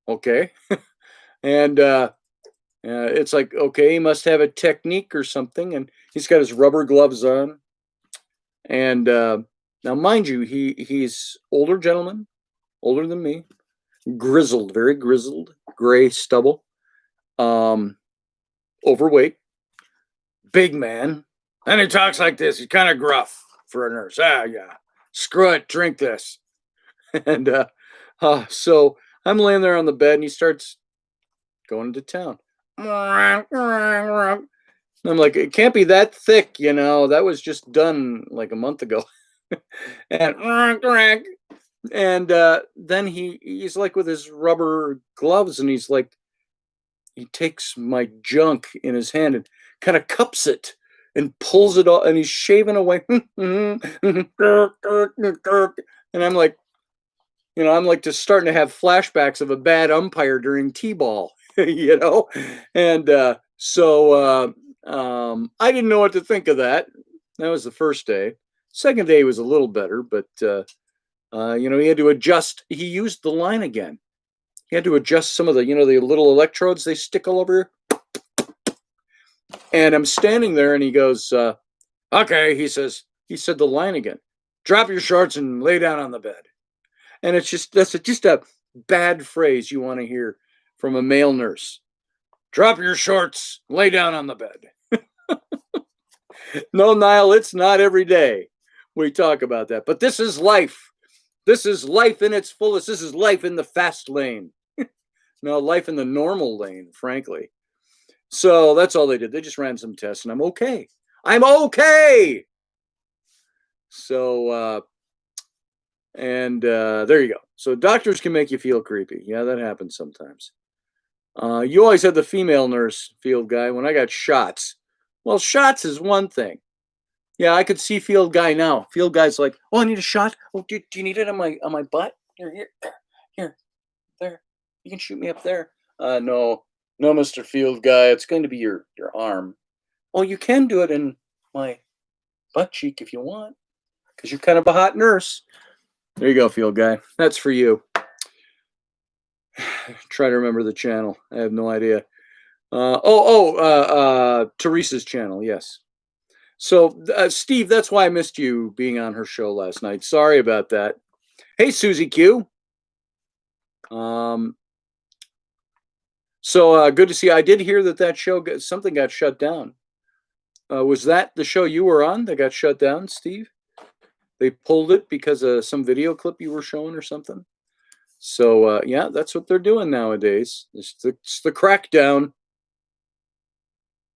okay. And it's like, okay, he must have a technique or something. And he's got his rubber gloves on. And now, mind you, he's older gentleman, older than me, grizzled, very grizzled, gray stubble, overweight, big man. And he talks like this. He's kind of gruff for a nurse. Yeah, screw it, drink this. And so I'm laying there on the bed, and he starts going to town. And I'm like, it can't be that thick, you know. That was just done like a month ago. and then he's like with his rubber gloves, and he's like, he takes my junk in his hand and kind of cups it and pulls it off, and he's shaving away. And I'm like, you know, I'm like just starting to have flashbacks of a bad umpire during T-ball, you know? And I didn't know what to think of that. That was the first day. Second day was a little better, but, you know, he had to adjust. He used the line again. He had to adjust some of the, you know, the little electrodes they stick all over. And I'm standing there, and he goes, okay, he said the line again. Drop your shorts and lay down on the bed. And it's just, that's just a bad phrase you want to hear from a male nurse. Drop your shorts, lay down on the bed. No, Niall, it's not every day we talk about that. But this is life. This is life in its fullest. This is life in the fast lane. No, life in the normal lane, frankly. So that's all they did. They just ran some tests, and I'm okay. I'm okay. So, there you go. So doctors can make you feel creepy. Yeah, that happens sometimes. You always had the female nurse, field guy, when I got shots. Well, shots is one thing. Yeah, I could see field guy now. Field guy's like, oh, I need a shot. Oh, do you need it on my butt? Here, there. You can shoot me up there. No, Mr. Field guy. It's going to be your arm. Oh, you can do it in my butt cheek if you want, because you're kind of a hot nurse. There you go, field guy. That's for you. Try to remember the channel. I have no idea. Teresa's channel. Yes. So, Steve, that's why I missed you being on her show last night. Sorry about that. Hey, Susie Q. So good to see you. I did hear that show, something got shut down. Was that the show you were on that got shut down, Steve? They pulled it because of some video clip you were showing or something. So, yeah, that's what they're doing nowadays. It's the crackdown.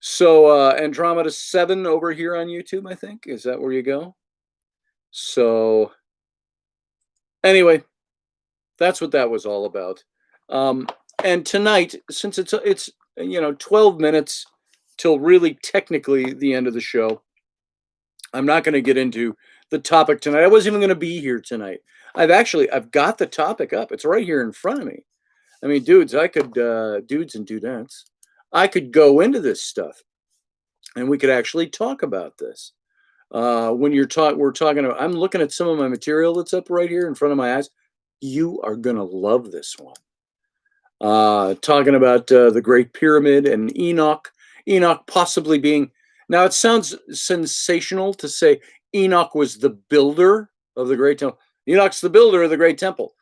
So, Andromeda 7 over here on YouTube, I think. Is that where you go? So, anyway, that's what that was all about. And tonight, since it's 12 minutes till really technically the end of the show, I'm not going to get into the topic tonight. I wasn't even going to be here tonight. I've got the topic up. It's right here in front of me. I mean, dudes, I could, dudes and dudettes, I could go into this stuff and we could actually talk about this. When we're talking about, I'm looking at some of my material that's up right here in front of my eyes. You are going to love this one. Talking about the Great Pyramid and Enoch possibly being, now it sounds sensational to say Enoch was the builder of the Great Temple. Enoch's the builder of the Great Temple,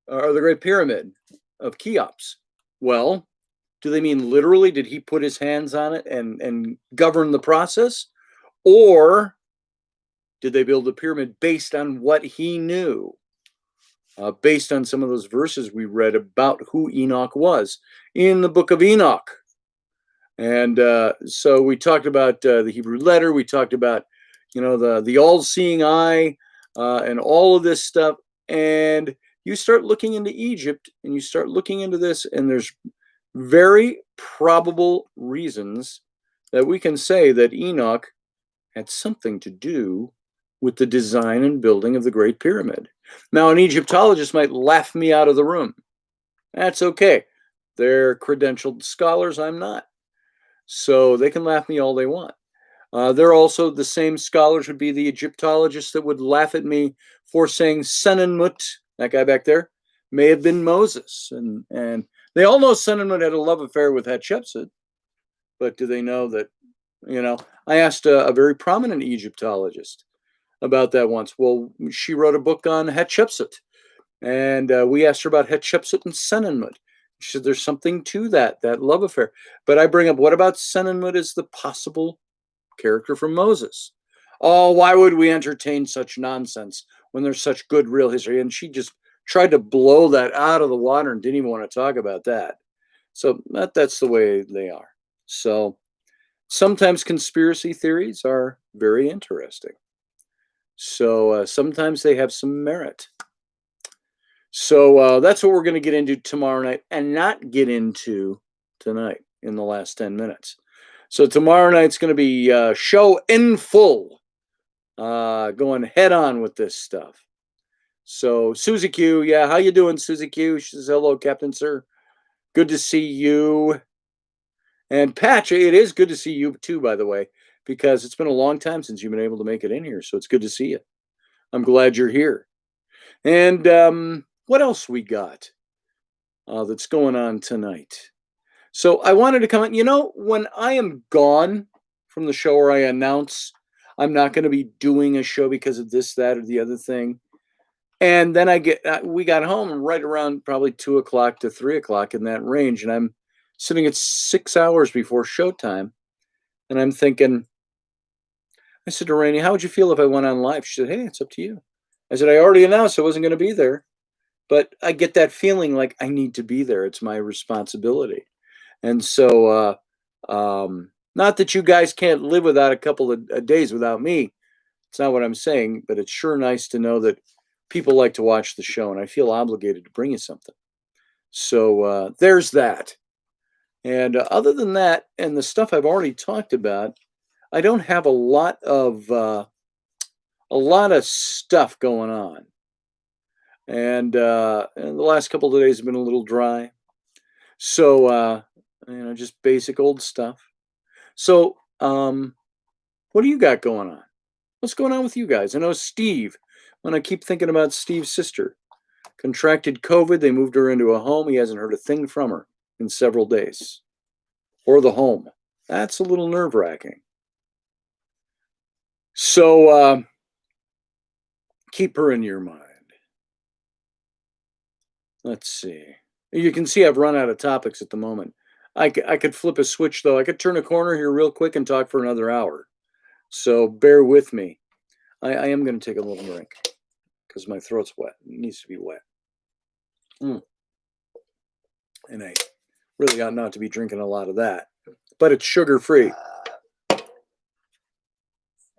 or the Great Pyramid of Cheops. Well, do they mean literally? Did he put his hands on it and govern the process? Or did they build the pyramid based on what he knew? Based on some of those verses we read about who Enoch was in the book of Enoch. And so we talked about the Hebrew letter. We talked about, the all-seeing eye and all of this stuff. And you start looking into Egypt and you start looking into this, and there's very probable reasons that we can say that Enoch had something to do with the design and building of the Great Pyramid. Now, an Egyptologist might laugh me out of the room. That's okay. They're credentialed scholars. I'm not. So they can laugh me all they want. They're also the same scholars would be the Egyptologists that would laugh at me for saying Senenmut, that guy back there, may have been Moses. And they all know Senenmut had a love affair with Hatshepsut. But do they know that, I asked a very prominent Egyptologist about that once. Well, she wrote a book on Hatshepsut. And we asked her about Hatshepsut and Senenmut. She said there's something to that love affair. But I bring up, what about Senenmut as the possible character from Moses? Oh, why would we entertain such nonsense when there's such good real history? And she just tried to blow that out of the water and didn't even want to talk about that. So that's the way they are. So sometimes conspiracy theories are very interesting. So sometimes they have some merit. So that's what we're going to get into tomorrow night and not get into tonight in the last 10 minutes. So tomorrow night's going to be show in full, going head on with this stuff. So Susie Q, yeah, how you doing, Susie Q? She says, hello, Captain Sir. Good to see you. And Patch, it is good to see you too, by the way, because it's been a long time since you've been able to make it in here. So it's good to see you. I'm glad you're here. And what else we got that's going on tonight? So I wanted to come on. When I am gone from the show or I announce I'm not going to be doing a show because of this, that, or the other thing, and then we got home right around probably 2 o'clock to 3 o'clock in that range, and I'm sitting at 6 hours before showtime, and I'm thinking, I said to Rainey, how would you feel if I went on live? She said, hey, it's up to you. I said, I already announced I wasn't going to be there, but I get that feeling like I need to be there. It's my responsibility. And so, not that you guys can't live without a couple of days without me. It's not what I'm saying, but it's sure nice to know that people like to watch the show, and I feel obligated to bring you something. So there's that. And other than that, and the stuff I've already talked about, I don't have a lot of stuff going on. And the last couple of days have been a little dry. So just basic old stuff. So what do you got going on? What's going on with you guys? I know Steve, when I keep thinking about Steve's sister, contracted COVID. They moved her into a home. He hasn't heard a thing from her in several days. Or the home. That's a little nerve-wracking. So keep her in your mind. Let's see. You can see I've run out of topics at the moment. I could flip a switch, though. I could turn a corner here real quick and talk for another hour. So bear with me. I am going to take a little drink because my throat's wet. It needs to be wet. And I really ought not to be drinking a lot of that. But it's sugar-free.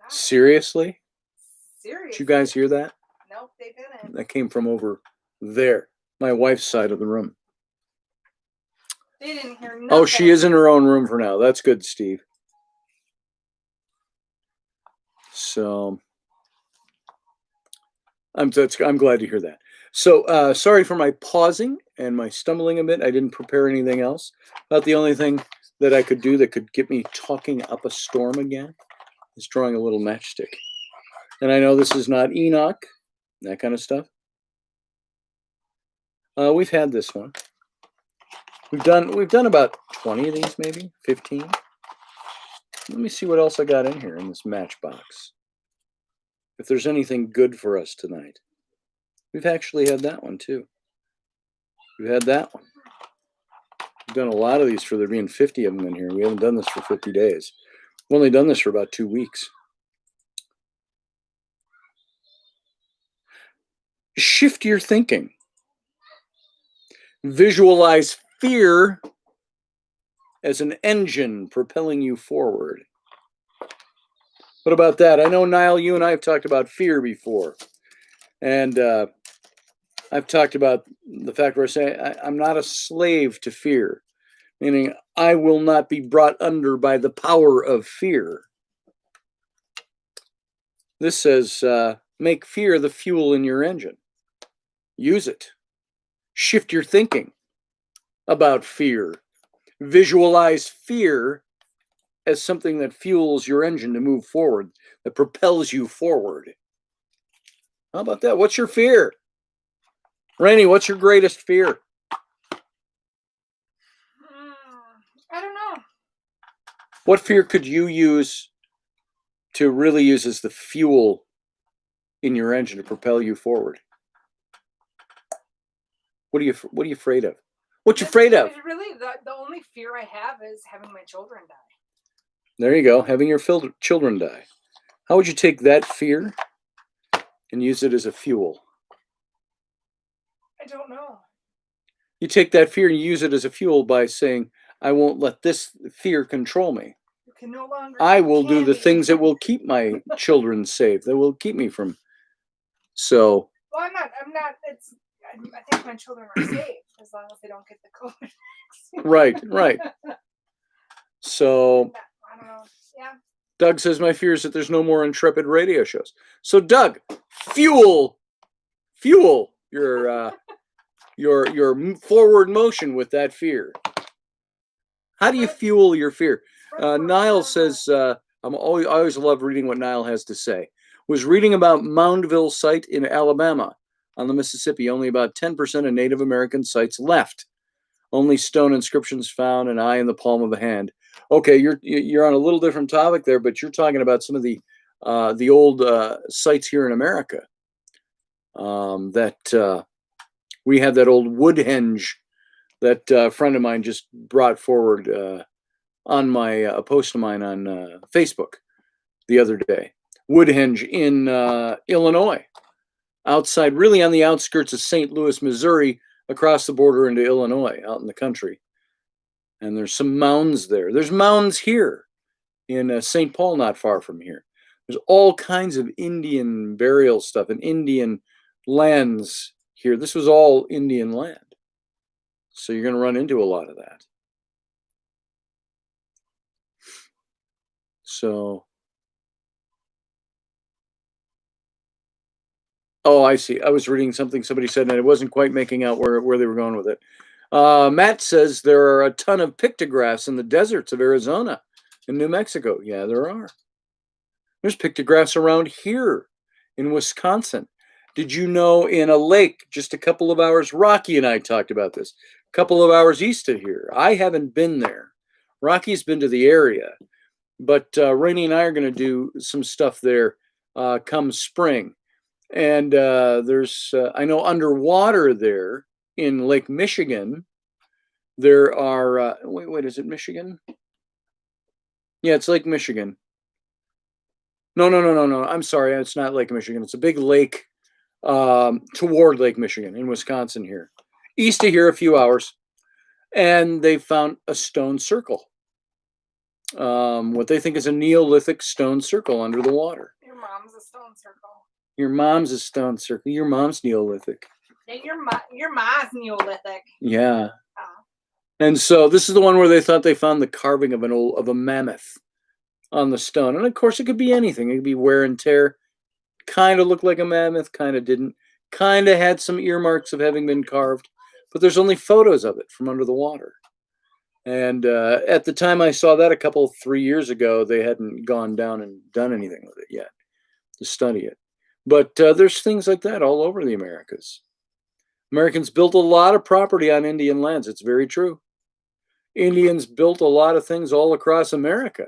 Seriously? Seriously? Did you guys hear that? Nope, they didn't. That came from over there, my wife's side of the room. They didn't hear nothing. Oh, she is in her own room for now. That's good, Steve. So I'm glad to hear that. So sorry for my pausing and my stumbling a bit. I didn't prepare anything else. About the only thing that I could do that could get me talking up a storm again is drawing a little matchstick. And I know this is not Enoch, that kind of stuff. We've had this one. We've done about 20 of these, maybe 15. Let me see what else I got in here in this matchbox. If there's anything good for us tonight. We've actually had that one too. We've had that one. We've done a lot of these for there being 50 of them in here. We haven't done this for 50 days. We've only done this for about 2 weeks. Shift your thinking. Visualize fear as an engine propelling you forward. What about that? I know, Niall, you and I have talked about fear before. And I've talked about the fact where I say I'm not a slave to fear, meaning I will not be brought under by the power of fear. This says, make fear the fuel in your engine. Use it. Shift your thinking about fear. Visualize fear as something that fuels your engine to move forward, that propels you forward. How about that? What's your fear? Rainey, what's your greatest fear? I don't know. What fear could you use to really use as the fuel in your engine to propel you forward? What are you afraid of? What you afraid of? Really, the only fear I have is having my children die. There you go, having your children die. How would you take that fear and use it as a fuel? I don't know. You take that fear and you use it as a fuel by saying, I won't let this fear control me. You can no longer I eat will do the candy. things that will keep my children safe, that will keep me from. So, Well, I'm not. I think my children are safe as long as they don't get the COVID. right. So, I don't know. Yeah. Doug says, my fear is that there's no more Intrepid radio shows. So, Doug, fuel your forward motion with that fear. How do you fuel your fear? Niall says, I always love reading what Niall has to say. Was reading about Moundville site in Alabama on the Mississippi. Only about 10% of Native American sites left. Only stone inscriptions found, an eye in the palm of a hand. Okay, you're on a little different topic there, but you're talking about some of the old sites here in America. That we had that old Woodhenge that a friend of mine just brought forward on a post of mine on Facebook the other day. Woodhenge in Illinois, outside, really on the outskirts of St. Louis, Missouri, across the border into Illinois, out in the country. And there's some mounds there. There's mounds here in St. Paul, not far from here. There's all kinds of Indian burial stuff and Indian lands here. This was all Indian land. So you're going to run into a lot of that. So, oh, I see. I was reading something somebody said, and I wasn't quite making out where they were going with it. Matt says there are a ton of pictographs in the deserts of Arizona and New Mexico. Yeah, there are. There's pictographs around here in Wisconsin. Did you know in a lake just a couple of hours, Rocky and I talked about this, a couple of hours east of here. I haven't been there. Rocky's been to the area, but Rainey and I are going to do some stuff there come spring. And there's, I know underwater there in Lake Michigan, there are, wait, is it Michigan? Yeah, it's Lake Michigan. No. I'm sorry. It's not Lake Michigan. It's a big lake toward Lake Michigan in Wisconsin here. East of here, a few hours. And they found a stone circle. What they think is a Neolithic stone circle under the water. Your mom's a stone circle. Your mom's a stone circle. Your mom's Neolithic. Yeah, your mom's Neolithic. Yeah. Oh. And so this is the one where they thought they found the carving of a mammoth on the stone. And of course, it could be anything. It could be wear and tear. Kind of looked like a mammoth, kind of didn't. Kind of had some earmarks of having been carved. But there's only photos of it from under the water. And at the time I saw that 3 years ago, they hadn't gone down and done anything with it yet to study it. But there's things like that all over the Americas. Americans built a lot of property on Indian lands. It's very true. Indians built a lot of things all across America.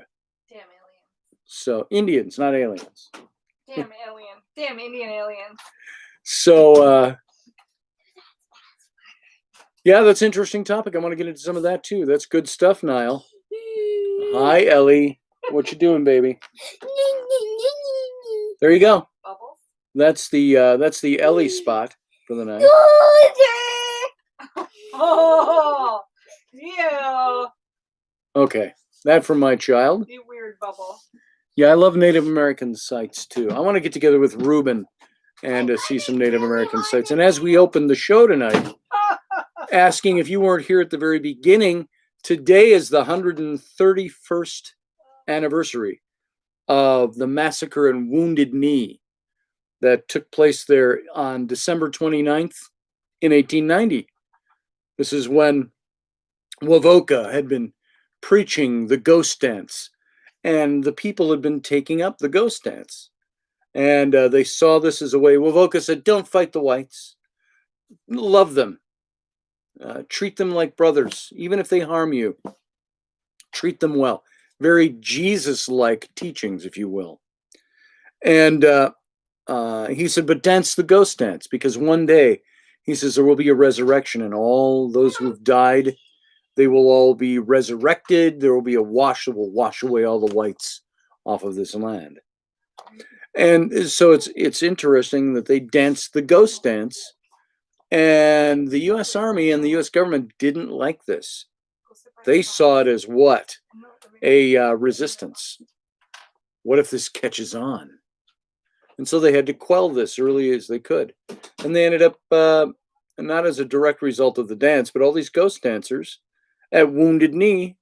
Damn aliens. So, Indians, not aliens. Damn alien. Damn Indian aliens. So, yeah, that's an interesting topic. I want to get into some of that too. That's good stuff, Niall. Hi, Ellie. What you doing, baby? There you go. Bubbles? That's the Ellie spot for the night. Oh, yeah. Okay, that from my child. You weird bubble. Yeah, I love Native American sites too. I want to get together with Ruben and see some Native American sites. And as we open the show tonight, asking if you weren't here at the very beginning, today is the 131st anniversary of the massacre in Wounded Knee that took place there on December 29th in 1890. This is when Wovoka had been preaching the ghost dance, and the people had been taking up the ghost dance. And they saw this as a way. Wovoka said, don't fight the whites. Love them. Treat them like brothers, even if they harm you. Treat them well. Very Jesus-like teachings, if you will. And he said, but dance the ghost dance, because one day, he says, there will be a resurrection, and all those who've died, they will all be resurrected. There will be a wash that will wash away all the whites off of this land. And so it's interesting that they danced the ghost dance And the U.S. Army and the U.S. government didn't like this. They saw it as what? A resistance. What if this catches on? And so they had to quell this early as they could. And they ended up, not as a direct result of the dance, but all these ghost dancers at Wounded Knee,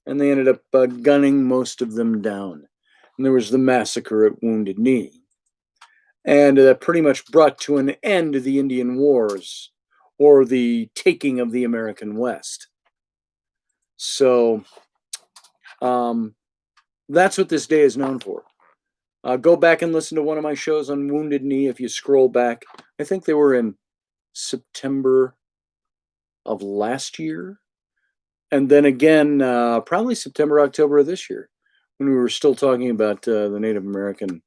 and they ended up gunning most of them down. And there was the massacre at Wounded Knee. And that pretty much brought to an end the Indian Wars, or the taking of the American West. So that's what this day is known for. Go back and listen to one of my shows on Wounded Knee if you scroll back. I think they were in September of last year. And then again, probably September, October of this year, when we were still talking about the Native American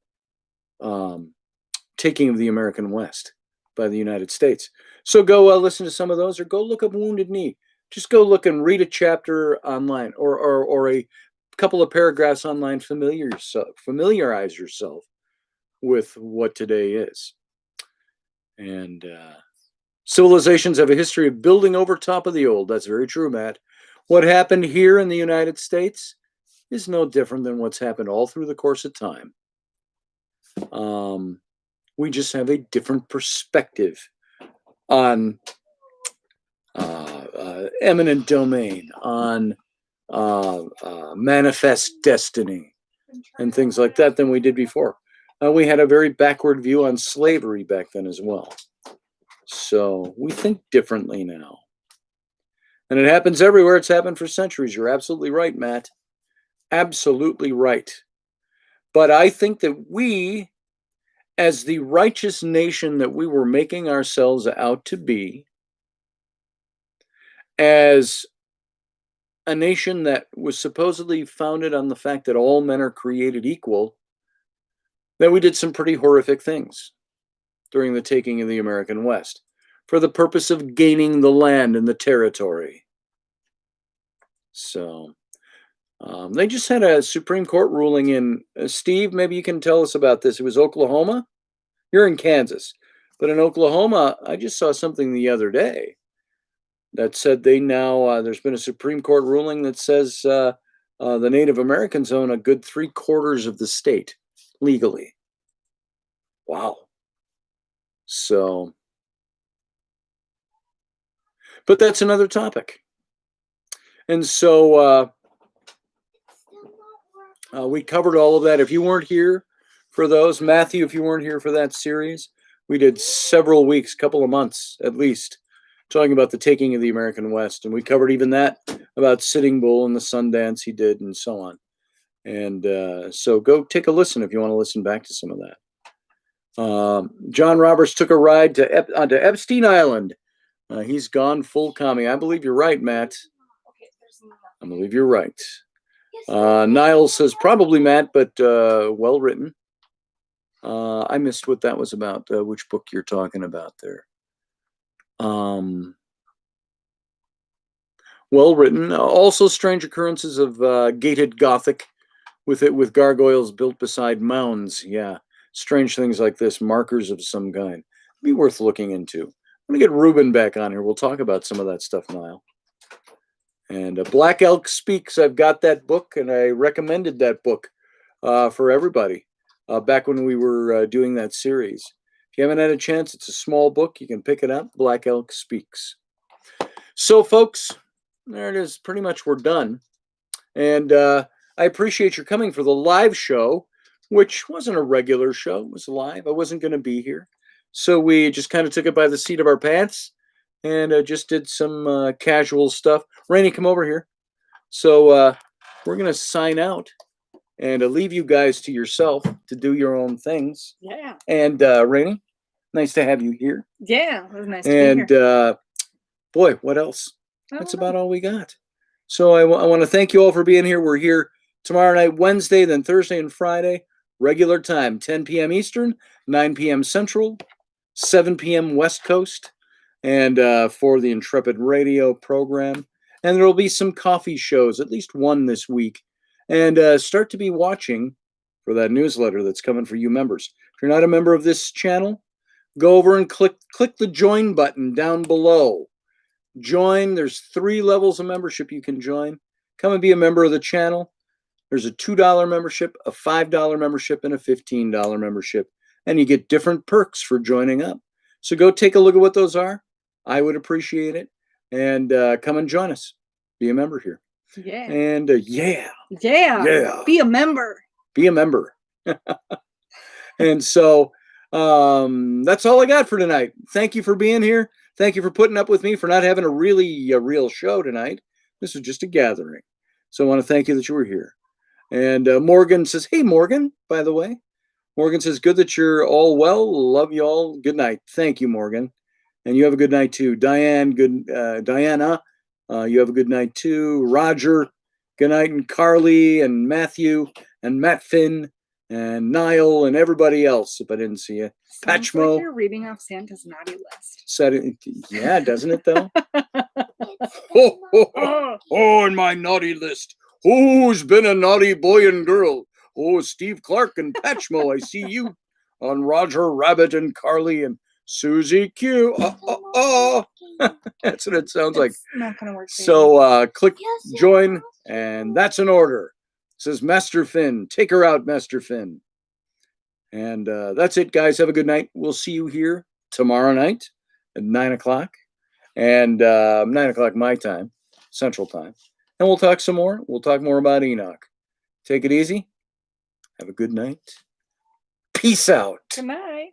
taking of the American West by the United States. So go listen to some of those, or go look up Wounded Knee. Just go look and read a chapter online, or a couple of paragraphs online. Familiarize yourself with what today is. And civilizations have a history of building over top of the old. That's very true, Matt. What happened here in the United States is no different than what's happened all through the course of time. We just have a different perspective on eminent domain, on manifest destiny, and things like that than we did before. We had a very backward view on slavery back then as well. So we think differently now. And it happens everywhere. It's happened for centuries. You're absolutely right, Matt. Absolutely right. But I think that we, as the righteous nation that we were making ourselves out to be, as a nation that was supposedly founded on the fact that all men are created equal, that we did some pretty horrific things during the taking of the American West for the purpose of gaining the land and the territory. So they just had a Supreme Court ruling in, Steve, maybe you can tell us about this. It was Oklahoma. You're in Kansas. But in Oklahoma, I just saw something the other day that said they now, there's been a Supreme Court ruling that says the Native Americans own a good 3/4 of the state legally. Wow. So, but that's another topic. And so we covered all of that. If you weren't here for those, Matthew, if you weren't here for that series, we did several weeks, couple of months at least, talking about the taking of the American West. And we covered even that about Sitting Bull and the Sundance he did and so on. And so go take a listen if you want to listen back to some of that. John Roberts took a ride onto Epstein Island. He's gone full commie. I believe you're right, Matt. I believe you're right. Niles says probably Matt, but well written. I missed what that was about, which book you're talking about there. Well written. Also strange occurrences of gated Gothic with gargoyles built beside mounds. Yeah, strange things like this, markers of some kind. Be worth looking into. I'm going to get Ruben back on here. We'll talk about some of that stuff, Niall. And Black Elk Speaks, I've got that book, and I recommended that book for everybody back when we were doing that series. If you haven't had a chance, it's a small book. You can pick it up, Black Elk Speaks. So, folks, there it is. Pretty much we're done. And I appreciate your coming for the live show, which wasn't a regular show. It was live. I wasn't going to be here. So we just kind of took it by the seat of our pants and just did some casual stuff. Rainey, come over here. So we're going to sign out and leave you guys to yourself to do your own things. Yeah. And Rainey, nice to have you here. Yeah, it was nice to be here. And boy, what else? That's about all we got. So I want to thank you all for being here. We're here tomorrow night, Wednesday, then Thursday and Friday, regular time, 10 p.m. Eastern, 9 p.m. Central, 7 p.m. West Coast, and for the Intrepid radio program. And there will be some coffee shows, at least one this week. And start to be watching for that newsletter that's coming for you members. If you're not a member of this channel, go over and click the join button down below. Join. There's 3 levels of membership you can join. Come and be a member of the channel. There's a $2 membership, a $5 membership, and a $15 membership. And you get different perks for joining up. So go take a look at what those are. I would appreciate it. And come and join us. Be a member here. Yeah. And Yeah. Be a member. Be a member. And so that's all I got for tonight. Thank you for being here. Thank you for putting up with me for not having a real show tonight. This was just a gathering. So I want to thank you that you were here. And Morgan says, hey, Morgan, by the way. Morgan says, good that you're all well. Love you all. Good night. Thank you, Morgan. And you have a good night, too. Diana, you have a good night, too. Roger, good night. And Carly and Matthew and Matt Finn and Niall and everybody else, if I didn't see you. Sounds Patchmo. like you're reading off Santa's naughty list. Said it, yeah, doesn't it, though? Oh. Oh, in my naughty list. Who's been a naughty boy and girl? Oh, Steve Clark and Patchmo, I see you. On Roger Rabbit and Carly and Susie Q. That's what it sounds like. It's not going to work. So click join, and that's an order. It says Master Finn. Take her out, Master Finn. And that's it, guys. Have a good night. We'll see you here tomorrow night at 9 o'clock. And 9 o'clock my time, Central Time. And we'll talk some more. We'll talk more about Enoch. Take it easy. Have a good night. Peace out. Good night.